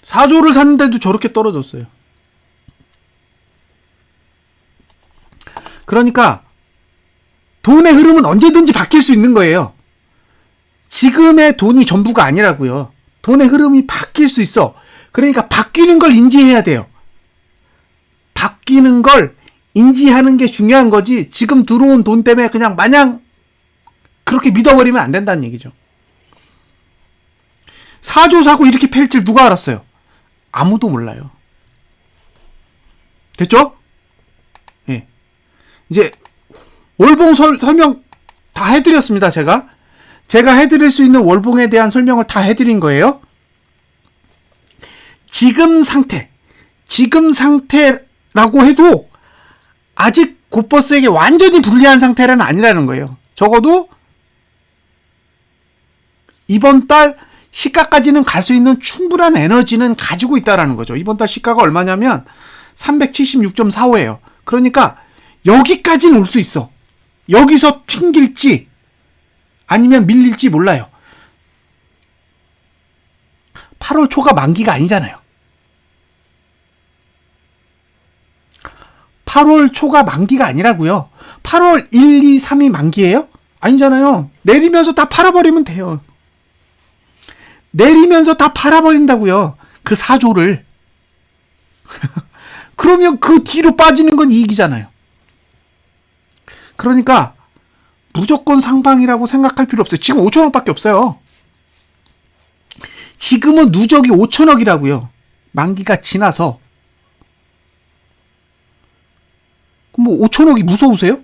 4조를 샀는데도 저렇게 떨어졌어요. 그러니까 돈의 흐름은 언제든지 바뀔 수 있는 거예요. 지금의 돈이 전부가 아니라고요. 돈의 흐름이 바뀔 수 있어. 그러니까 바뀌는 걸 인지해야 돼요. 바뀌는 걸 인지하는 게 중요한 거지, 지금 들어온 돈 때문에 그냥 마냥 그렇게 믿어버리면 안 된다는 얘기죠. 4조 사고 이렇게 팰 줄 누가 알았어요? 아무도 몰라요. 됐죠? 예. 이제 월봉 설명 다 해드렸습니다. 제가 해드릴 수 있는 월봉에 대한 설명을 다 해드린 거예요. 지금 상태라고 해도 아직 곧버스에게 완전히 불리한 상태는 아니라는 거예요. 적어도 이번 달 시가까지는 갈 수 있는 충분한 에너지는 가지고 있다라는 거죠. 이번 달 시가가 얼마냐면 376.45예요. 그러니까 여기까지는 올 수 있어. 여기서 튕길지 아니면 밀릴지 몰라요. 8월 초가 만기가 아니잖아요. 8월 초가 만기가 아니라고요. 8월 1, 2, 3이 만기예요? 아니잖아요. 내리면서 다 팔아버리면 돼요. 내리면서 다 팔아버린다고요. 그 4조를. 그러면 그 뒤로 빠지는 건 이익이잖아요. 그러니까 무조건 상방이라고 생각할 필요 없어요. 지금 5천억밖에 없어요. 지금은 누적이 5천억이라고요. 만기가 지나서. 그럼 뭐 5천억이 무서우세요?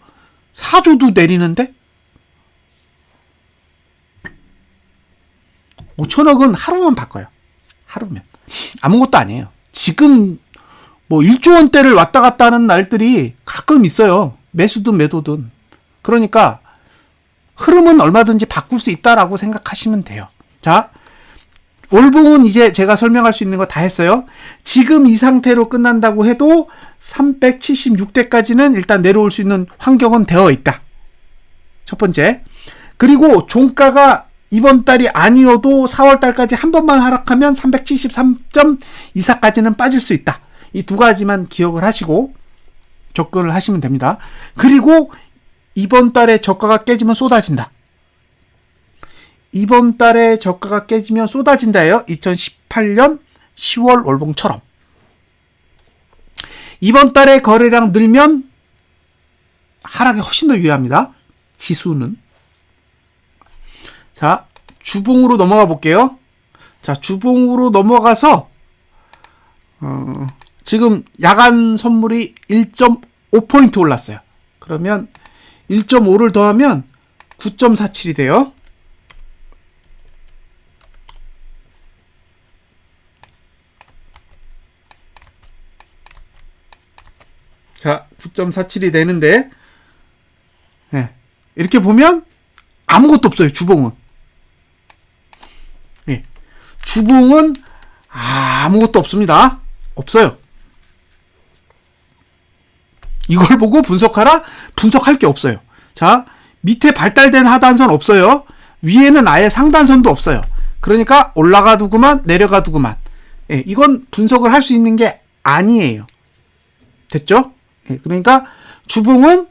4조도 내리는데? 5천억은 하루만 바꿔요. 하루면. 아무것도 아니에요. 지금 뭐 1조 원대를 왔다 갔다 하는 날들이 가끔 있어요. 매수든 매도든. 그러니까 흐름은 얼마든지 바꿀 수 있다라고 생각하시면 돼요. 자, 월봉은 이제 제가 설명할 수 있는 거 다 했어요. 지금 이 상태로 끝난다고 해도 376대까지는 일단 내려올 수 있는 환경은 되어 있다. 첫 번째. 그리고 종가가 이번 달이 아니어도 4월 달까지 한 번만 하락하면 373.24까지는 빠질 수 있다. 이 두 가지만 기억을 하시고 접근을 하시면 됩니다. 그리고 이번 달에 저가가 깨지면 쏟아진다. 이번 달에 저가가 깨지면 쏟아진다예요. 2018년 10월 월봉처럼. 이번 달에 거래량 늘면 하락이 훨씬 더 유리합니다. 지수는. 자, 주봉으로 넘어가 볼게요. 자, 주봉으로 넘어가서 지금 야간 선물이 1.5포인트 올랐어요. 그러면 1.5를 더하면 9.47이 돼요. 자, 9.47이 되는데, 네, 이렇게 보면 아무것도 없어요. 주봉은. 네, 주봉은 아무것도 없습니다. 없어요. 이걸 보고 분석하라? 분석할 게 없어요. 자, 밑에 발달된 하단선 없어요. 위에는 아예 상단선도 없어요. 그러니까 올라가도 그만, 내려가도 그만. 예, 이건 분석을 할 수 있는 게 아니에요. 됐죠? 예, 그러니까 주봉은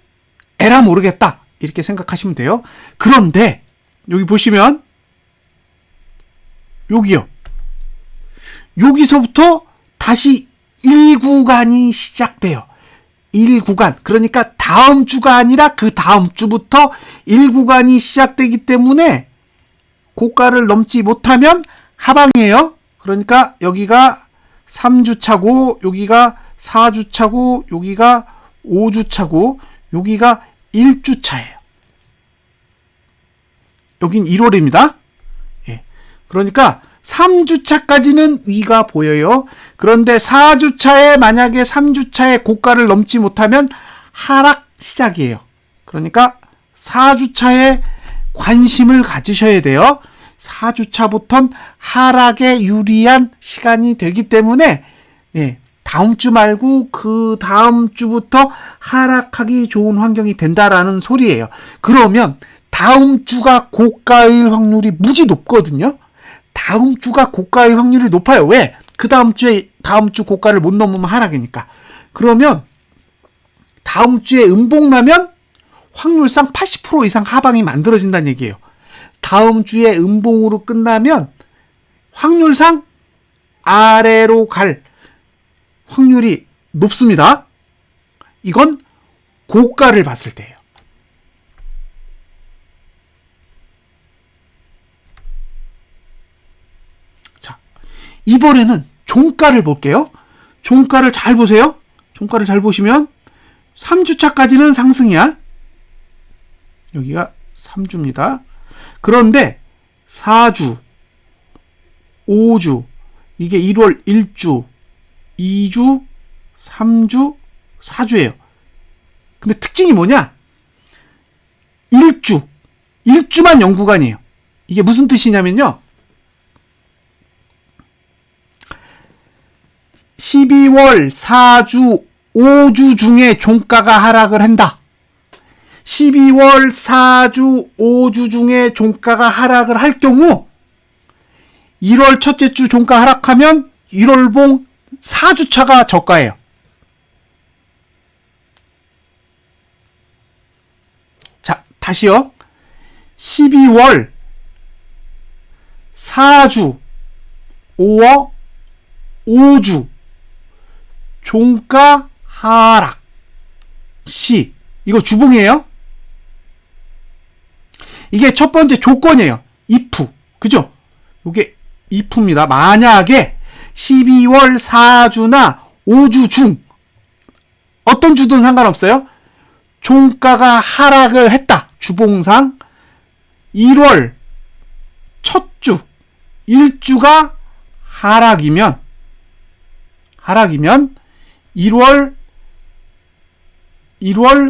에라 모르겠다. 이렇게 생각하시면 돼요. 그런데 여기 보시면 여기요. 여기서부터 다시 1구간이 시작돼요. 1구간. 그러니까 다음 주가 아니라 그 다음 주부터 1구간이 시작되기 때문에 고가를 넘지 못하면 하방이에요. 그러니까 여기가 3주 차고, 여기가 4주 차고, 여기가 5주 차고, 여기가 1주 차예요. 여긴 1월입니다. 예. 그러니까 3주차까지는 위가 보여요. 그런데 4주차에 만약에 3주차에 고가를 넘지 못하면 하락 시작이에요. 그러니까 4주차에 관심을 가지셔야 돼요. 4주차부터는 하락에 유리한 시간이 되기 때문에 예, 다음 주 말고 그 다음 주부터 하락하기 좋은 환경이 된다라는 소리예요. 그러면 다음 주가 고가일 확률이 무지 높거든요. 다음 주가 고가일 확률이 높아요. 왜? 그 다음 주 고가를 못 넘으면 하락이니까. 그러면 다음 주에 음봉 나면 확률상 80% 이상 하방이 만들어진다는 얘기예요. 다음 주에 음봉으로 끝나면 확률상 아래로 갈 확률이 높습니다. 이건 고가를 봤을 때예요. 자, 이번에는 종가를 볼게요. 종가를 잘 보세요. 종가를 잘 보시면 3주차까지는 상승이야. 여기가 3주입니다. 그런데 4주, 5주, 이게 1월 1주, 2주, 3주, 4주예요. 근데 특징이 뭐냐? 1주만 연구간이에요. 이게 무슨 뜻이냐면요. 12월, 4주, 5주 중에 종가가 하락을 한다. 12월 4주 5주 중에 종가가 하락을 할 경우 1월 첫째 주 종가 하락하면 1월봉 4주차가 저가예요. 자, 다시요. 12월 4주 5주 종가 하락 시, 이거 주봉이에요. 이게 첫 번째 조건이에요. if. 그죠? 이게 if입니다. 만약에 12월 4주나 5주 중 어떤 주든 상관없어요. 종가가 하락을 했다. 주봉상 1월 첫 주 1주가 하락이면 1월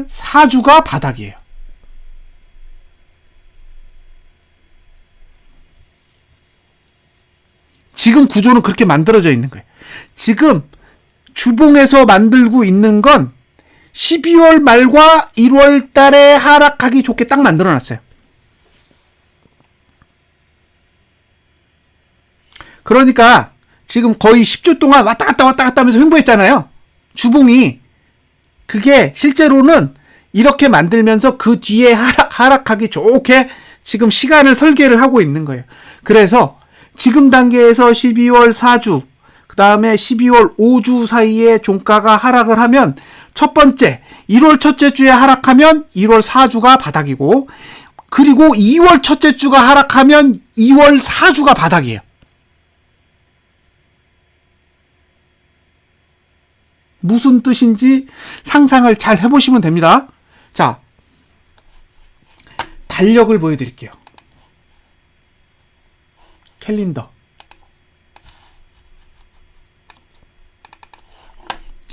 4주가 바닥이에요. 지금 구조는 그렇게 만들어져 있는 거예요. 지금 주봉에서 만들고 있는 건 12월 말과 1월 달에 하락하기 좋게 딱 만들어 놨어요. 그러니까 지금 거의 10주 동안 왔다 갔다 하면서 횡보했잖아요. 주봉이. 그게 실제로는 이렇게 만들면서 그 뒤에 하락하기 좋게 지금 시간을 설계를 하고 있는 거예요. 그래서 지금 단계에서 12월 4주, 그 다음에 12월 5주 사이에 종가가 하락을 하면 첫 번째, 1월 첫째 주에 하락하면 1월 4주가 바닥이고, 그리고 2월 첫째 주가 하락하면 2월 4주가 바닥이에요. 무슨 뜻인지 상상을 잘 해보시면 됩니다. 자, 달력을 보여드릴게요. 캘린더.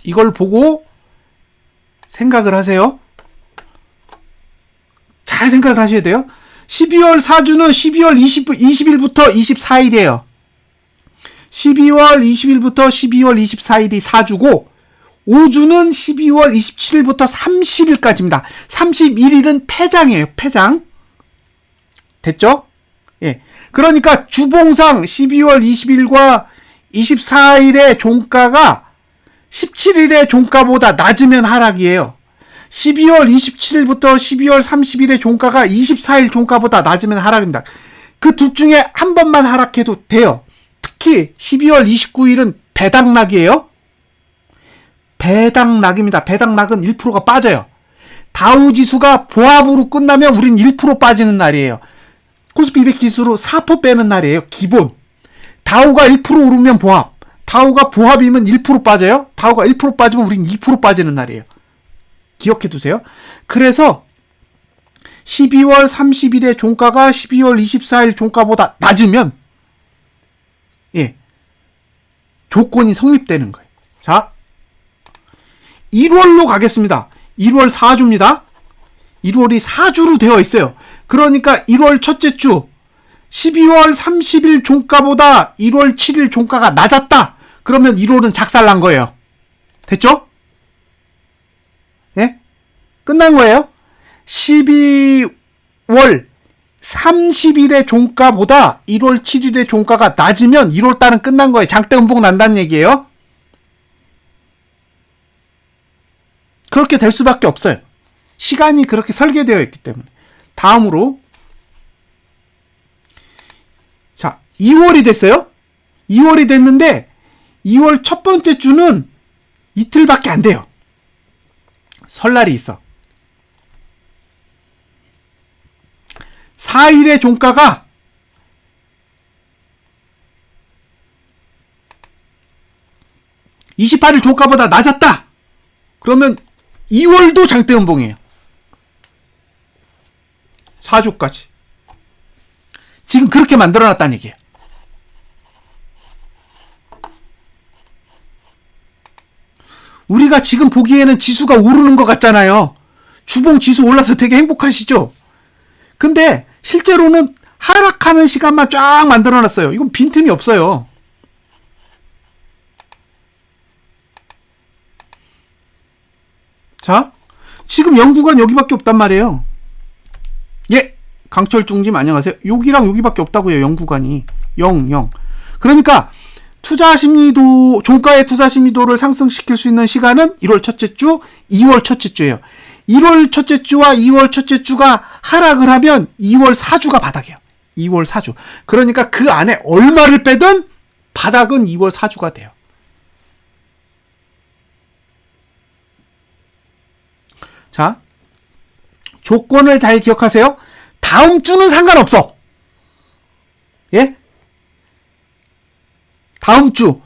이걸 보고 생각을 하세요. 잘 생각을 하셔야 돼요. 12월 4주는 12월 20일부터 24일이에요. 12월 20일부터 12월 24일이 4주고 5주는 12월 27일부터 30일까지입니다. 31일은 폐장이에요. 폐장. 됐죠? 예. 그러니까 주봉상 12월 20일과 24일의 종가가 17일의 종가보다 낮으면 하락이에요. 12월 27일부터 12월 30일의 종가가 24일 종가보다 낮으면 하락입니다. 그 둘 중에 한 번만 하락해도 돼요. 특히 12월 29일은 배당락이에요. 배당락입니다. 배당락은 1%가 빠져요. 다우지수가 보합으로 끝나면 우린 1% 빠지는 날이에요. 코스피 200 지수로 4% 빼는 날이에요. 기본. 다우가 1% 오르면 보합. 다우가 보합이면 1% 빠져요. 다우가 1% 빠지면 우린 2% 빠지는 날이에요. 기억해 두세요. 그래서 12월 30일의 종가가 12월 24일 종가보다 낮으면 예, 조건이 성립되는 거예요. 자, 1월로 가겠습니다. 1월 4주입니다. 1월이 4주로 되어 있어요. 그러니까 1월 첫째 주 12월 30일 종가보다 1월 7일 종가가 낮았다. 그러면 1월은 작살난 거예요. 됐죠? 예? 끝난 거예요. 12월 30일의 종가보다 1월 7일의 종가가 낮으면 1월 달은 끝난 거예요. 장대 음봉 난다는 얘기예요. 그렇게 될 수밖에 없어요. 시간이 그렇게 설계되어 있기 때문에. 다음으로 자, 2월이 됐어요. 2월이 됐는데 2월 첫 번째 주는 이틀밖에 안 돼요. 설날이 있어. 4일의 종가가 28일 종가보다 낮았다. 그러면 2월도 장대 음봉이에요. 4주까지. 지금 그렇게 만들어놨다는 얘기예요. 우리가 지금 보기에는 지수가 오르는 것 같잖아요. 주봉 지수 올라서 되게 행복하시죠? 근데 실제로는 하락하는 시간만 쫙 만들어놨어요. 이건 빈틈이 없어요. 자, 지금 0구간 여기밖에 없단 말이에요. 예, 강철중님 안녕하세요. 여기랑 여기밖에 없다고요. 0구간이 0. 그러니까 투자 심리도, 종가의 투자 심리도를 상승시킬 수 있는 시간은 1월 첫째 주, 2월 첫째 주예요. 1월 첫째 주와 2월 첫째 주가 하락을 하면 2월 4주가 바닥이에요. 2월 4주. 그러니까 그 안에 얼마를 빼든 바닥은 2월 4주가 돼요. 자, 조건을 잘 기억하세요. 다음 주는 상관없어. 예? 다음 주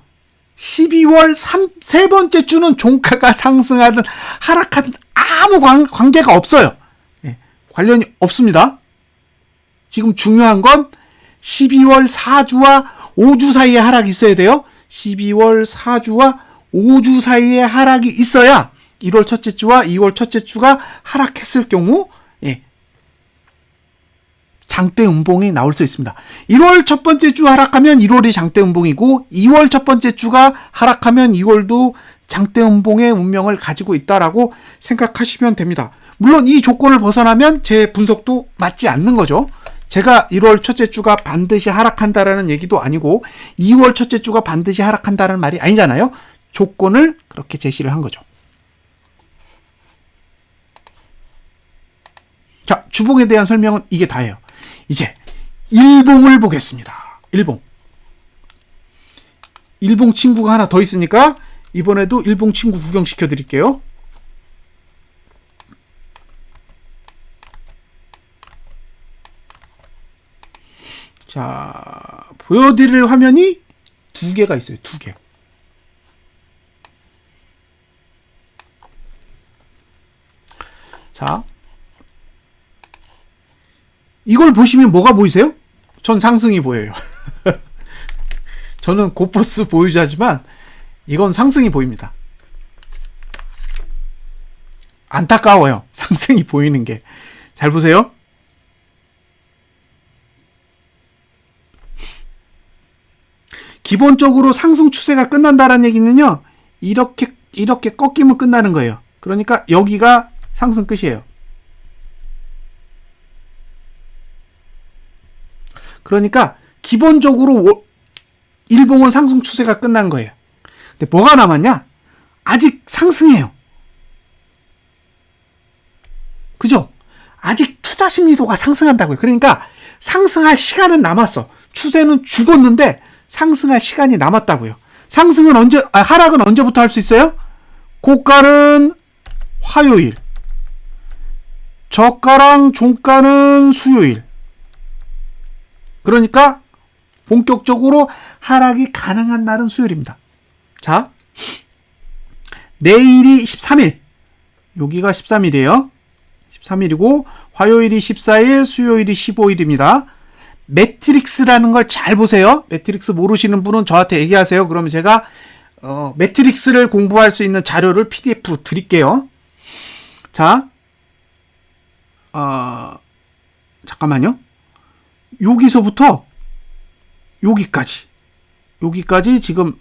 12월 세 번째 주는 종가가 상승하든 하락하든 아무 관계가 없어요. 예, 관련이 없습니다. 지금 중요한 건 12월 4주와 5주 사이에 하락이 있어야 돼요. 12월 4주와 5주 사이에 하락이 있어야 1월 첫째 주와 2월 첫째 주가 하락했을 경우 장대 음봉이 나올 수 있습니다. 1월 첫 번째 주 하락하면 1월이 장대 음봉이고 2월 첫 번째 주가 하락하면 2월도 장대 음봉의 운명을 가지고 있다라고 생각하시면 됩니다. 물론 이 조건을 벗어나면 제 분석도 맞지 않는 거죠. 제가 1월 첫째 주가 반드시 하락한다라는 얘기도 아니고 2월 첫째 주가 반드시 하락한다는 말이 아니잖아요. 조건을 그렇게 제시를 한 거죠. 자, 주봉에 대한 설명은 이게 다예요. 이제 일봉을 보겠습니다. 일봉 친구가 하나 더 있으니까 이번에도 일봉 친구 구경시켜 드릴게요. 자, 보여드릴 화면이 두 개가 있어요. 두 개. 자, 이걸 보시면 뭐가 보이세요? 전 상승이 보여요. 저는 고퍼스 보유자지만 이건 상승이 보입니다. 안타까워요. 상승이 보이는 게. 잘 보세요. 기본적으로 상승 추세가 끝난다는 얘기는요. 이렇게 꺾이면 끝나는 거예요. 그러니까 여기가 상승 끝이에요. 그러니까 기본적으로 일봉은 상승 추세가 끝난 거예요. 근데 뭐가 남았냐? 아직 상승해요. 그죠? 아직 투자 심리도가 상승한다고요. 그러니까 상승할 시간은 남았어. 추세는 죽었는데 상승할 시간이 남았다고요. 하락은 언제부터 할 수 있어요? 고가는 화요일, 저가랑 종가는 수요일. 그러니까 본격적으로 하락이 가능한 날은 수요일입니다. 자, 내일이 13일. 여기가 13일이에요. 13일이고 화요일이 14일, 수요일이 15일입니다. 매트릭스라는 걸 잘 보세요. 매트릭스 모르시는 분은 저한테 얘기하세요. 그러면 제가 매트릭스를 공부할 수 있는 자료를 PDF로 드릴게요. 자, 잠깐만요. 여기서부터 여기까지 지금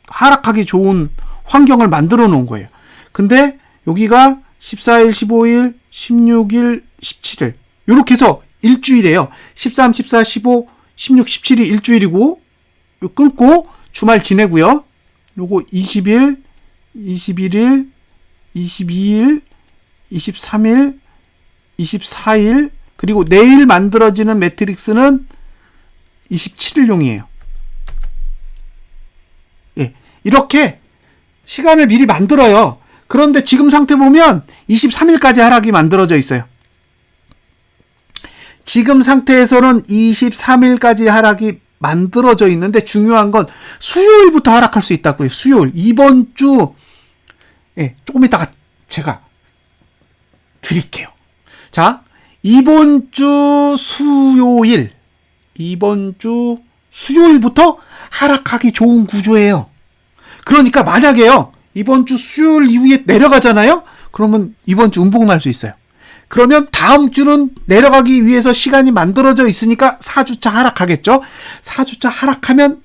하락하기 좋은 환경을 만들어 놓은 거예요. 근데 여기가 14일, 15일, 16일, 17일 이렇게 해서 일주일이에요. 13, 14, 15, 16, 17이 일주일이고 요 끊고 주말 지내고요. 요거 20일, 21일, 22일, 23일, 24일 그리고 내일 만들어지는 매트릭스는 27일용이에요. 예, 이렇게 시간을 미리 만들어요. 그런데 지금 상태 보면 23일까지 하락이 만들어져 있어요. 지금 상태에서는 23일까지 하락이 만들어져 있는데 중요한 건 수요일부터 하락할 수 있다고요. 수요일. 이번 주 조금 이따가 제가 드릴게요. 자, 이번 주 수요일부터 하락하기 좋은 구조예요. 그러니까 만약에요. 이번 주 수요일 이후에 내려가잖아요. 그러면 이번 주 음봉 날 수 있어요. 그러면 다음 주는 내려가기 위해서 시간이 만들어져 있으니까 4주차 하락하겠죠. 4주차 하락하면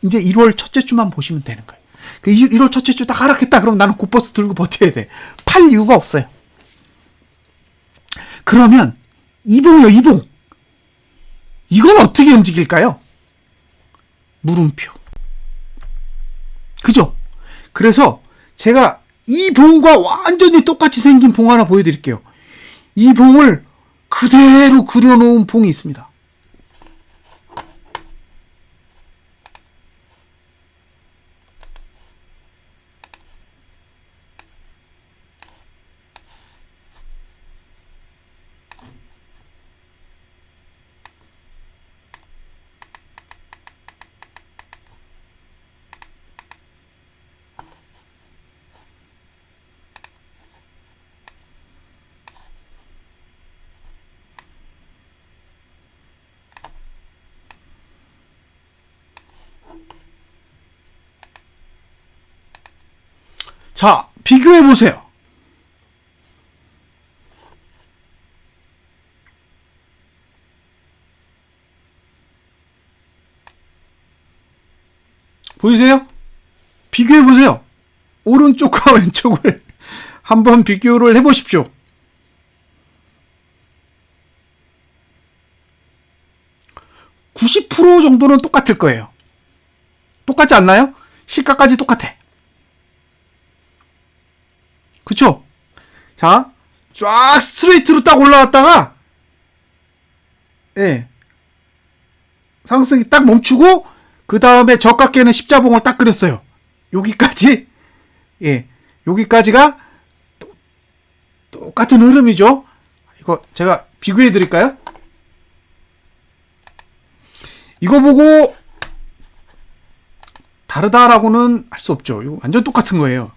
이제 1월 첫째 주만 보시면 되는 거예요. 1월 첫째 주 딱 하락했다. 그럼 나는 고버스 들고 버텨야 돼. 팔 이유가 없어요. 그러면 이봉이요, 이봉. 이건 어떻게 움직일까요? 물음표. 그죠? 그래서 제가 이 봉과 완전히 똑같이 생긴 봉 하나 보여드릴게요. 이 봉을 그대로 그려놓은 봉이 있습니다. 자, 비교해 보세요. 보이세요? 비교해 보세요. 오른쪽과 왼쪽을 한번 비교를 해 보십시오. (90% 정도는 똑같을 거예요. 똑같지 않나요? 시가까지 똑같아. 그쵸? 자, 쫙 스트레이트로 딱 올라왔다가, 예. 상승이 딱 멈추고, 그 다음에 저가게는 십자봉을 딱 그렸어요. 여기까지, 예. 여기까지가 똑같은 흐름이죠. 이거 제가 비교해 드릴까요? 이거 보고, 다르다라고는 할 수 없죠. 이거 완전 똑같은 거예요.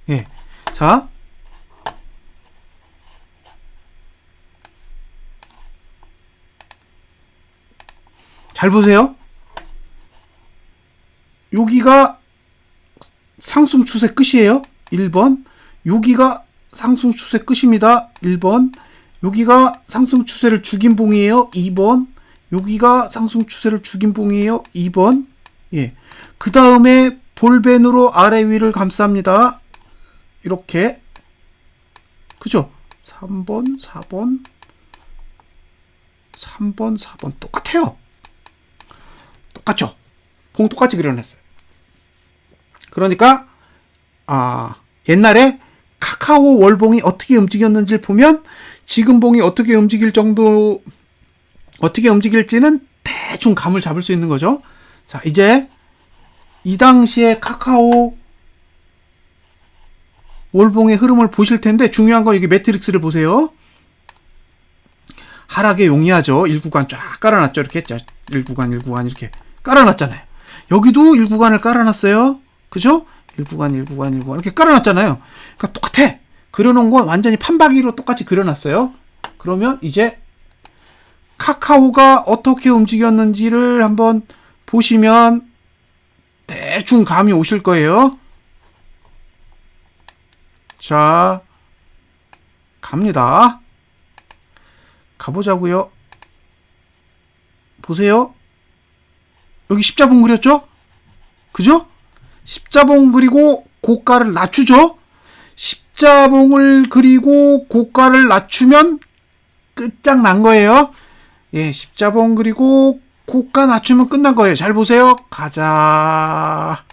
예. 자. 잘 보세요. 여기가 상승 추세 끝이에요. 1번. 여기가 상승 추세 끝입니다. 1번. 여기가 상승 추세를 죽인 봉이에요. 2번. 여기가 상승 추세를 죽인 봉이에요. 2번. 예. 그 다음에 볼벤으로 아래 위를 감쌉니다. 이렇게. 그죠? 3번, 4번, 3번, 4번. 똑같아요. 똑같죠? 봉 똑같이 그려냈어요. 그러니까, 옛날에 카카오 월봉이 어떻게 움직였는지를 보면 지금 봉이 어떻게 움직일지는 대충 감을 잡을 수 있는 거죠. 자, 이제 이 당시에 카카오 월봉의 흐름을 보실 텐데 중요한 건 여기 매트릭스를 보세요. 하락에 용이하죠. 1구간 쫙 깔아놨죠. 이렇게 1구간, 1구간 이렇게 깔아놨잖아요. 여기도 1구간을 깔아놨어요. 그죠? 1구간, 1구간, 1구간 이렇게 깔아놨잖아요. 그러니까 똑같아. 그려놓은 건 완전히 판박이로 똑같이 그려놨어요. 그러면 이제 카카오가 어떻게 움직였는지를 한번 보시면 대충 감이 오실 거예요. 자, 갑니다. 가보자고요. 보세요. 여기 십자봉 그렸죠? 그죠? 십자봉 그리고 고가를 낮추죠? 십자봉을 그리고 고가를 낮추면 끝장난 거예요. 예, 십자봉 그리고 고가 낮추면 끝난 거예요. 잘 보세요. 가자.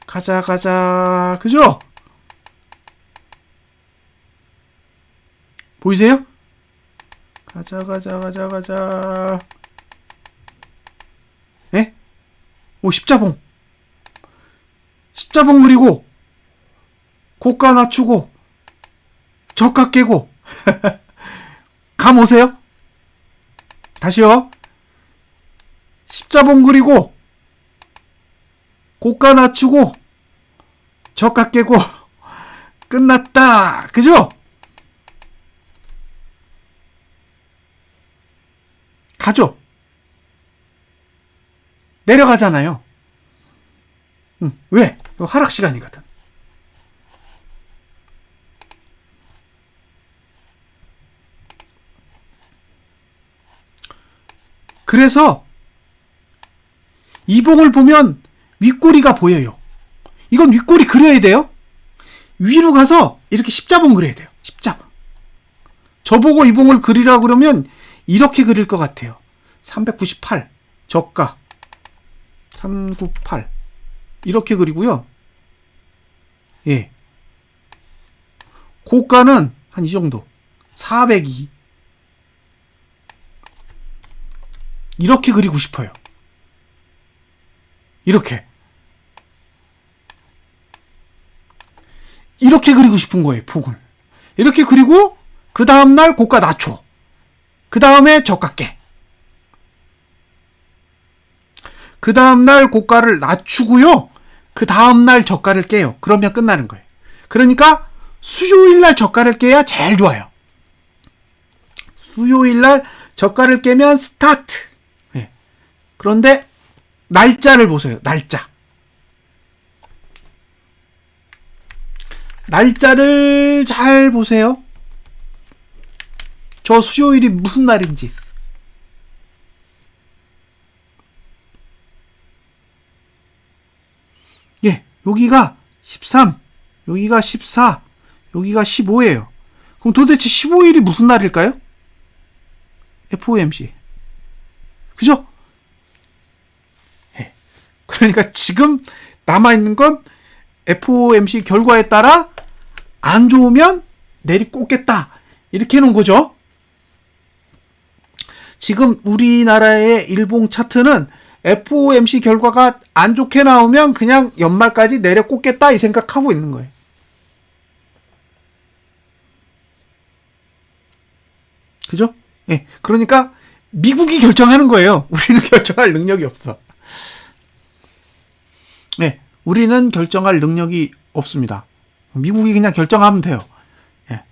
가자, 가자. 그죠? 보이세요? 가자, 가자, 가자, 가자. 예? 오, 십자봉. 십자봉 그리고 고가 낮추고 저가 깨고 감 오세요? 다시요. 십자봉 그리고 고가 낮추고 저가 깨고 끝났다. 그죠? 가죠. 내려가잖아요. 왜? 하락 시간이거든. 그래서 이봉을 보면 윗꼬리가 보여요. 이건 윗꼬리 그려야 돼요. 위로 가서 이렇게 십자봉 그려야 돼요. 십자봉. 저보고 이 봉을 그리라 그러면 이렇게 그릴 것 같아요. 398 저가 398 이렇게 그리고요. 예. 고가는 한 이 정도 402 이렇게 그리고 싶어요. 이렇게 그리고 싶은 거예요. 폭을 이렇게 그리고 그 다음날 고가 낮춰. 그 다음에 저가 깨. 그 다음날 고가를 낮추고요. 그 다음날 저가를 깨요. 그러면 끝나는 거예요. 그러니까 수요일날 저가를 깨야 제일 좋아요. 수요일날 저가를 깨면 스타트. 네. 그런데 날짜를 보세요. 날짜를 잘 보세요. 저 수요일이 무슨 날인지. 예, 여기가 13, 여기가 14, 여기가 15예요. 그럼 도대체 15일이 무슨 날일까요? FOMC. 그죠? 예. 그러니까 지금 남아있는 건 FOMC 결과에 따라 안 좋으면 내리꽂겠다. 이렇게 해놓은 거죠. 지금 우리나라의 일봉 차트는 FOMC 결과가 안 좋게 나오면 그냥 연말까지 내려꽂겠다 이 생각하고 있는 거예요. 그죠? 예. 그러니까 미국이 결정하는 거예요. 우리는 결정할 능력이 없어. 예. 우리는 결정할 능력이 없습니다. 미국이 그냥 결정하면 돼요. 예.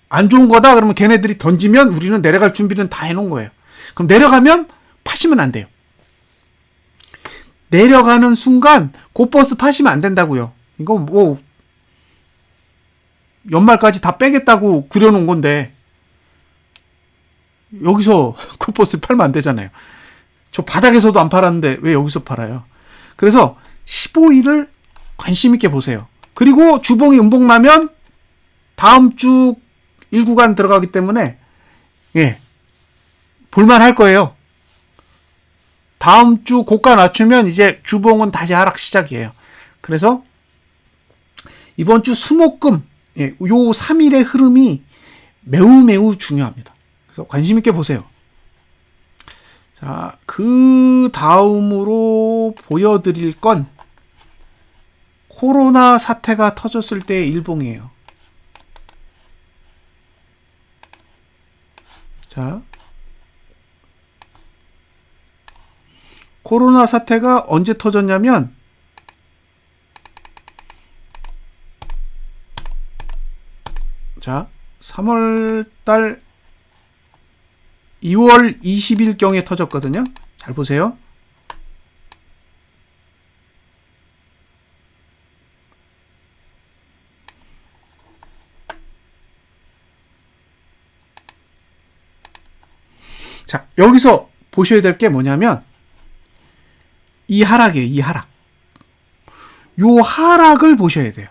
안 좋은 거다 그러면 걔네들이 던지면 우리는 내려갈 준비는 다 해놓은 거예요. 그럼 내려가면 파시면 안 돼요. 내려가는 순간 고버스 파시면 안 된다고요. 이거 뭐 연말까지 다 빼겠다고 그려놓은 건데 여기서 고버스 팔면 안 되잖아요. 저 바닥에서도 안 팔았는데 왜 여기서 팔아요? 그래서 15일을 관심 있게 보세요. 그리고 주봉이 음봉 나면 다음 주 1구간 들어가기 때문에 예, 볼만 할 거예요. 다음 주 고가 낮추면 이제 주봉은 다시 하락 시작이에요. 그래서 이번 주 수목금 요 3일의 흐름이 매우 중요합니다. 그래서 관심 있게 보세요. 자, 그 다음으로 보여드릴 건 코로나 사태가 터졌을 때의 일봉이에요. 자, 코로나 사태가 언제 터졌냐면 자, 3월달 2월 20일경에 터졌거든요. 잘 보세요. 자, 여기서 보셔야 될 게 뭐냐면 이 하락이에요. 이 하락. 요 하락을 보셔야 돼요.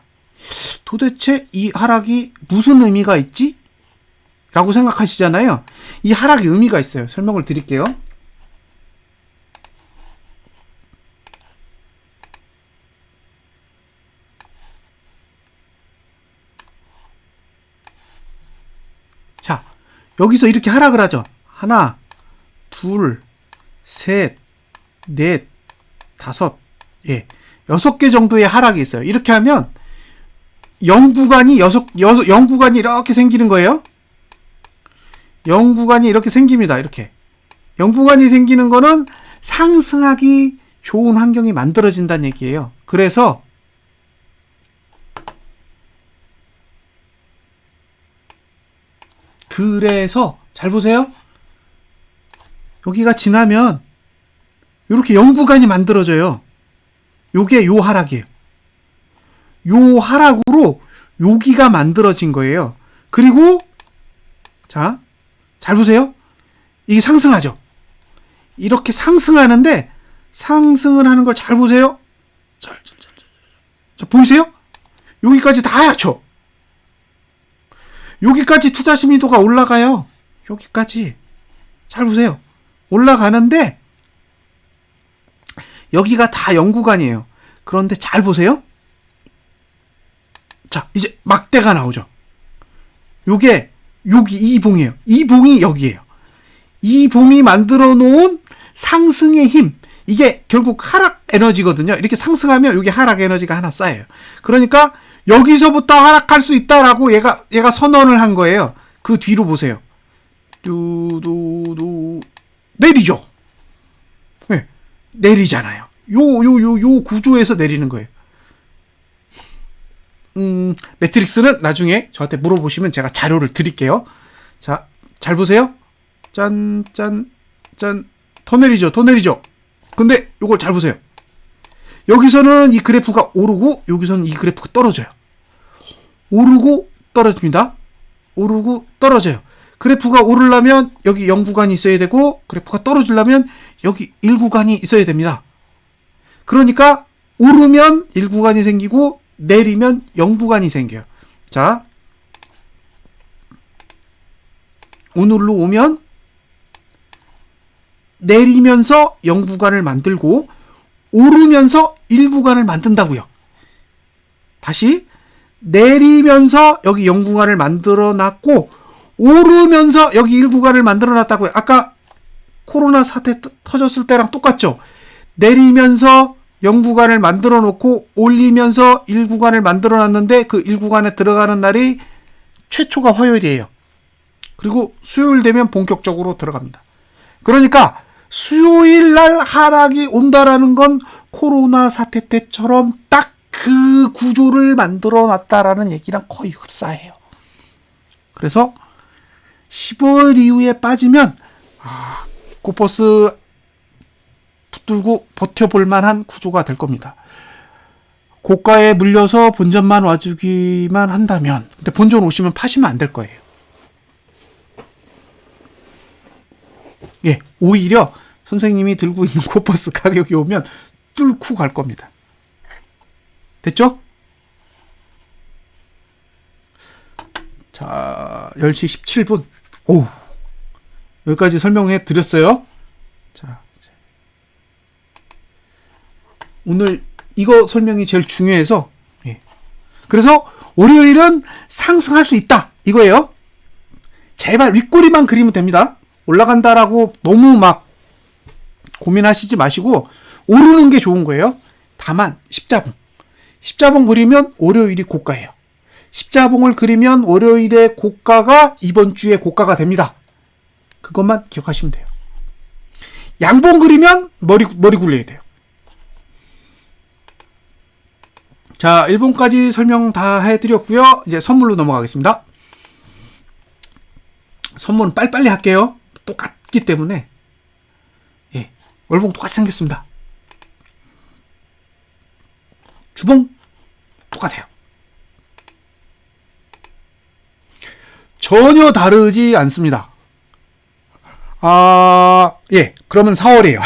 도대체 이 하락이 무슨 의미가 있지? 라고 생각하시잖아요. 이 하락의 의미가 있어요. 설명을 드릴게요. 자, 여기서 이렇게 하락을 하죠. 하나, 둘, 셋, 넷, 다섯, 예, 6개 정도의 하락이 있어요. 이렇게 하면 0구간이 0구간이 이렇게 생기는 거예요. 0구간이 이렇게 생깁니다. 이렇게 0구간이 생기는 거는 상승하기 좋은 환경이 만들어진다는 얘기예요. 그래서 잘 보세요. 여기가 지나면 이렇게 0구간이 만들어져요. 요게 요 하락이에요. 요 하락으로 여기가 만들어진 거예요. 그리고 자, 잘 보세요. 이게 상승하죠. 이렇게 상승하는데 상승을 하는 걸 잘 보세요. 자, 보이세요? 여기까지 다 하얗죠? 여기까지 투자 심리도가 올라가요. 여기까지. 잘 보세요. 올라가는데 여기가 다 영구간이에요. 그런데 잘 보세요. 자, 이제 막대가 나오죠. 요게 여기 이 봉이에요. 이 봉이 여기에요. 이 봉이 만들어 놓은 상승의 힘. 이게 결국 하락 에너지거든요. 이렇게 상승하면 여기 하락 에너지가 하나 쌓여요. 그러니까 여기서부터 하락할 수 있다라고 얘가 선언을 한 거예요. 그 뒤로 보세요. 뚜두두 내리죠. 네, 내리잖아요. 요 구조에서 내리는 거예요. 매트릭스는 나중에 저한테 물어보시면 제가 자료를 드릴게요. 자, 잘 보세요. 짠. 더 내리죠. 근데 요걸 잘 보세요. 여기서는 이 그래프가 오르고 여기서는 이 그래프가 떨어져요. 오르고 떨어집니다. 오르고 떨어져요. 그래프가 오르려면 여기 0구간이 있어야 되고 그래프가 떨어지려면 여기 1구간이 있어야 됩니다. 그러니까 오르면 1구간이 생기고 내리면 0구간이 생겨요. 자, 오늘로 오면 내리면서 0구간을 만들고 오르면서 1구간을 만든다고요. 다시 내리면서 여기 0구간을 만들어 놨고 오르면서 여기 1구간을 만들어 놨다고요. 아까 코로나 사태 터졌을 때랑 똑같죠. 내리면서 0구간을 만들어 놓고 올리면서 1구간을 만들어 놨는데 그 1구간에 들어가는 날이 최초가 화요일이에요. 그리고 수요일 되면 본격적으로 들어갑니다. 그러니까 수요일 날 하락이 온다라는 건 코로나 사태 때처럼 딱 그 구조를 만들어 놨다라는 얘기랑 거의 흡사해요. 그래서 15일 이후에 빠지면 코퍼스 붙들고 버텨볼 만한 구조가 될 겁니다. 고가에 물려서 본전만 와주기만 한다면, 근데 본전 오시면 파시면 안 될 거예요. 예, 오히려 선생님이 들고 있는 코퍼스 가격이 오면 뚫고 갈 겁니다. 됐죠? 자, 10시 17분. 오, 여기까지 설명해 드렸어요. 자, 오늘 이거 설명이 제일 중요해서, 예. 그래서 월요일은 상승할 수 있다 이거예요. 제발 윗꼬리만 그리면 됩니다. 올라간다라고 너무 막 고민하시지 마시고 오르는 게 좋은 거예요. 다만 십자봉 그리면 월요일이 고가예요. 십자봉을 그리면 월요일의 고가가 이번 주의 고가가 됩니다. 그것만 기억하시면 돼요. 양봉 그리면 머리 굴려야 돼요. 자, 1봉까지 설명 다 해드렸고요. 이제 선물로 넘어가겠습니다. 선물은 빨리빨리 할게요. 똑같기 때문에. 예, 월봉 똑같이 생겼습니다. 주봉 똑같아요. 전혀 다르지 않습니다. 예, 그러면 4월이에요.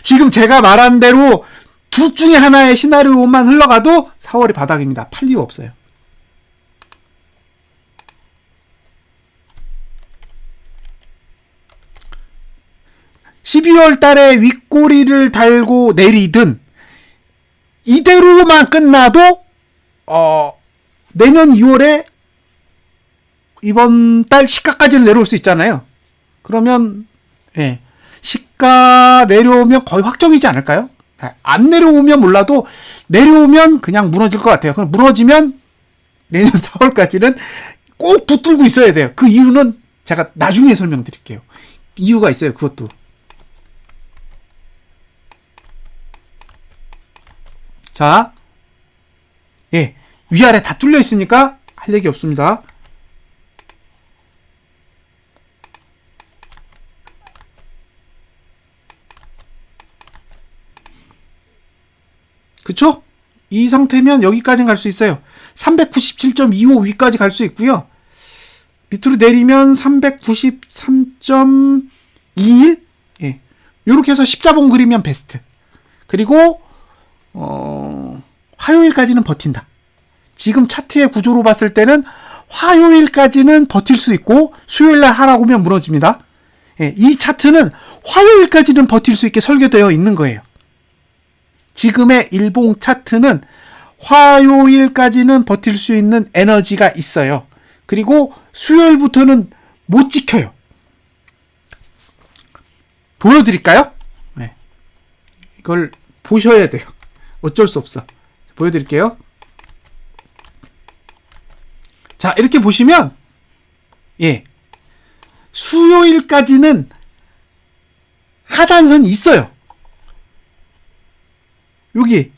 지금 제가 말한 대로 둘 중에 하나의 시나리오만 흘러가도 4월이 바닥입니다. 팔 이유 없어요. (12월) 달에 윗꼬리를 달고 내리든 이대로만 끝나도 내년 2월에 이번 달 시가까지는 내려올 수 있잖아요. 그러면 예, 시가 내려오면 거의 확정이지 않을까요? 안 내려오면 몰라도 내려오면 그냥 무너질 것 같아요. 그럼 무너지면 내년 4월까지는 꼭 붙들고 있어야 돼요. 그 이유는 제가 나중에 설명드릴게요. 이유가 있어요. 그것도. 자, 예, 위아래 다 뚫려 있으니까 할 얘기 없습니다. 그쵸? 이 상태면 여기까지는 갈 수 있어요. 397.25 위까지 갈 수 있고요. 밑으로 내리면 393.21? 예. 요렇게 해서 십자봉 그리면 베스트. 그리고 화요일까지는 버틴다. 지금 차트의 구조로 봤을 때는 화요일까지는 버틸 수 있고 수요일날 하라고 하면 무너집니다. 예, 이 차트는 화요일까지는 버틸 수 있게 설계되어 있는 거예요. 지금의 일봉 차트는 화요일까지는 버틸 수 있는 에너지가 있어요. 그리고 수요일부터는 못 지켜요. 보여드릴까요? 네. 이걸 보셔야 돼요. 어쩔 수 없어. 보여드릴게요. 자, 이렇게 보시면, 예. 수요일까지는 하단선이 있어요. 여기,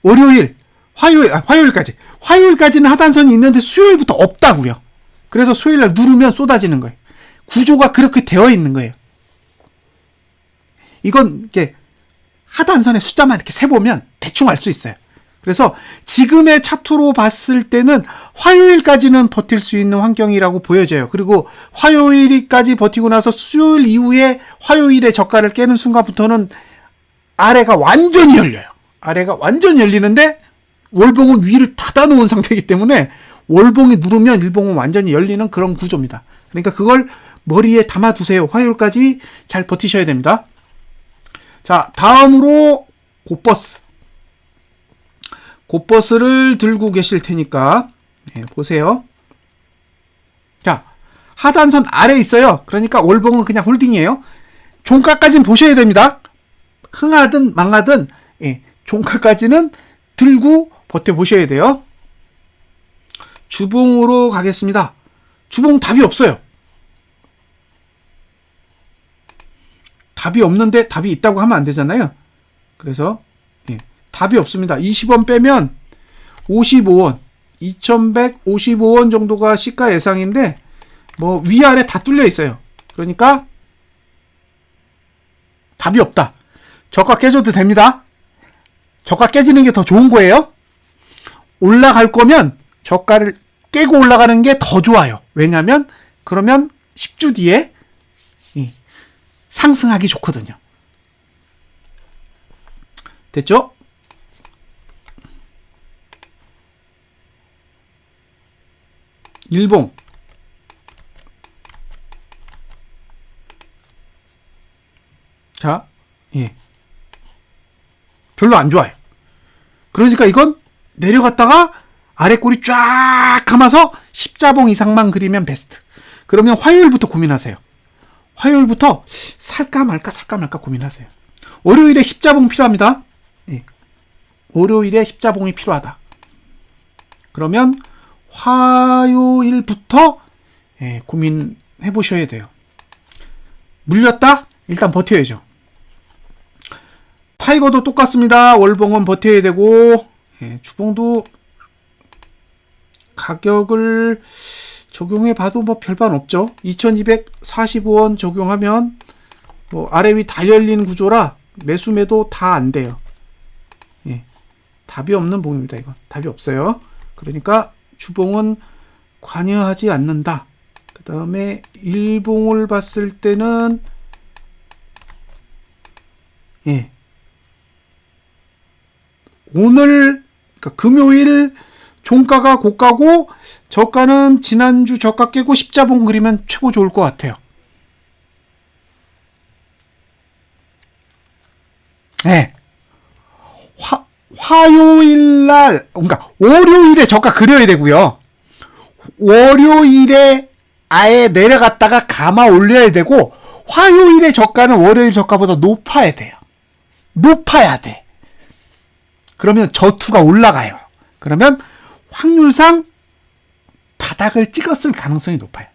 월요일, 화요일까지. 화요일까지는 하단선이 있는데 수요일부터 없다고요. 그래서 수요일날 누르면 쏟아지는 거예요. 구조가 그렇게 되어 있는 거예요. 이건 이렇게 하단선의 숫자만 이렇게 세보면 대충 알 수 있어요. 그래서 지금의 차트로 봤을 때는 화요일까지는 버틸 수 있는 환경이라고 보여져요. 그리고 화요일까지 버티고 나서 수요일 이후에 화요일의 저가를 깨는 순간부터는 아래가 완전히 열려요. 아래가 완전히 열리는데 월봉은 위를 닫아놓은 상태이기 때문에 월봉이 누르면 일봉은 완전히 열리는 그런 구조입니다. 그러니까 그걸 머리에 담아두세요. 화요일까지 잘 버티셔야 됩니다. 자, 다음으로 곧버스. 곧버스를 들고 계실 테니까 보세요. 자, 하단선 아래 있어요. 그러니까 월봉은 그냥 홀딩이에요. 종가까지는 보셔야 됩니다. 흥하든 망하든 종가까지는 들고 버텨보셔야 돼요. 주봉으로 가겠습니다. 주봉 답이 없어요. 답이 없는데 답이 있다고 하면 안 되잖아요. 그래서 답이 없습니다. 20원 빼면 55원, 2155원 정도가 시가 예상인데 뭐 위아래 다 뚫려 있어요. 그러니까 답이 없다. 저가 깨져도 됩니다. 저가 깨지는 게 더 좋은 거예요. 올라갈 거면 저가를 깨고 올라가는 게 더 좋아요. 왜냐하면 그러면 10주 뒤에 상승하기 좋거든요. 됐죠? 일봉. 자, 별로 안 좋아요. 그러니까 이건 내려갔다가 아래 꼬리 쫙 감아서 십자봉 이상만 그리면 베스트. 그러면 화요일부터 고민하세요. 화요일부터 살까 말까 고민하세요. 월요일에 십자봉 필요합니다. 월요일에 십자봉이 필요하다. 그러면 화요일부터 고민해 보셔야 돼요. 물렸다? 일단 버텨야죠. 타이거도 똑같습니다. 월봉은 버텨야 되고 주봉도 가격을 적용해 봐도 뭐 별반 없죠. 2245원 적용하면 뭐 아래 위 다 열린 구조라 매수 매도 다 안 돼요. 답이 없는 봉입니다. 이건 답이 없어요. 그러니까 주봉은 관여하지 않는다. 그 다음에 일봉을 봤을 때는 오늘 그러니까 금요일 종가가 고가고 저가는 지난주 저가 깨고 십자봉 그리면 최고 좋을 것 같아요. 화요일날 그러니까 월요일에 저가 그려야 되고요. 월요일에 아예 내려갔다가 감아 올려야 되고 화요일에 저가는 월요일 저가보다 높아야 돼요. 높아야 돼. 그러면 저투가 올라가요. 그러면 확률상 바닥을 찍었을 가능성이 높아요.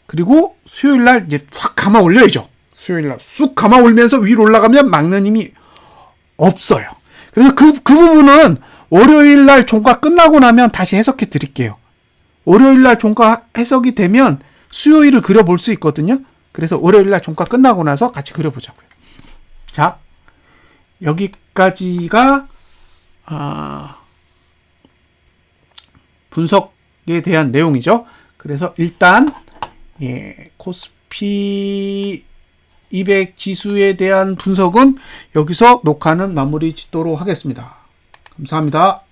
그리고 수요일날 이제 확 감아 올려야죠. 수요일날 쑥 감아 올면서 위로 올라가면 막는 힘이 없어요. 그래서 그 부분은 월요일날 종가 끝나고 나면 다시 해석해 드릴게요. 월요일날 종가 해석이 되면 수요일을 그려볼 수 있거든요. 그래서 월요일날 종가 끝나고 나서 같이 그려보자고요. 자, 여기까지가 분석에 대한 내용이죠. 그래서 일단 코스피 200 지수에 대한 분석은 여기서 녹화는 마무리 짓도록 하겠습니다. 감사합니다.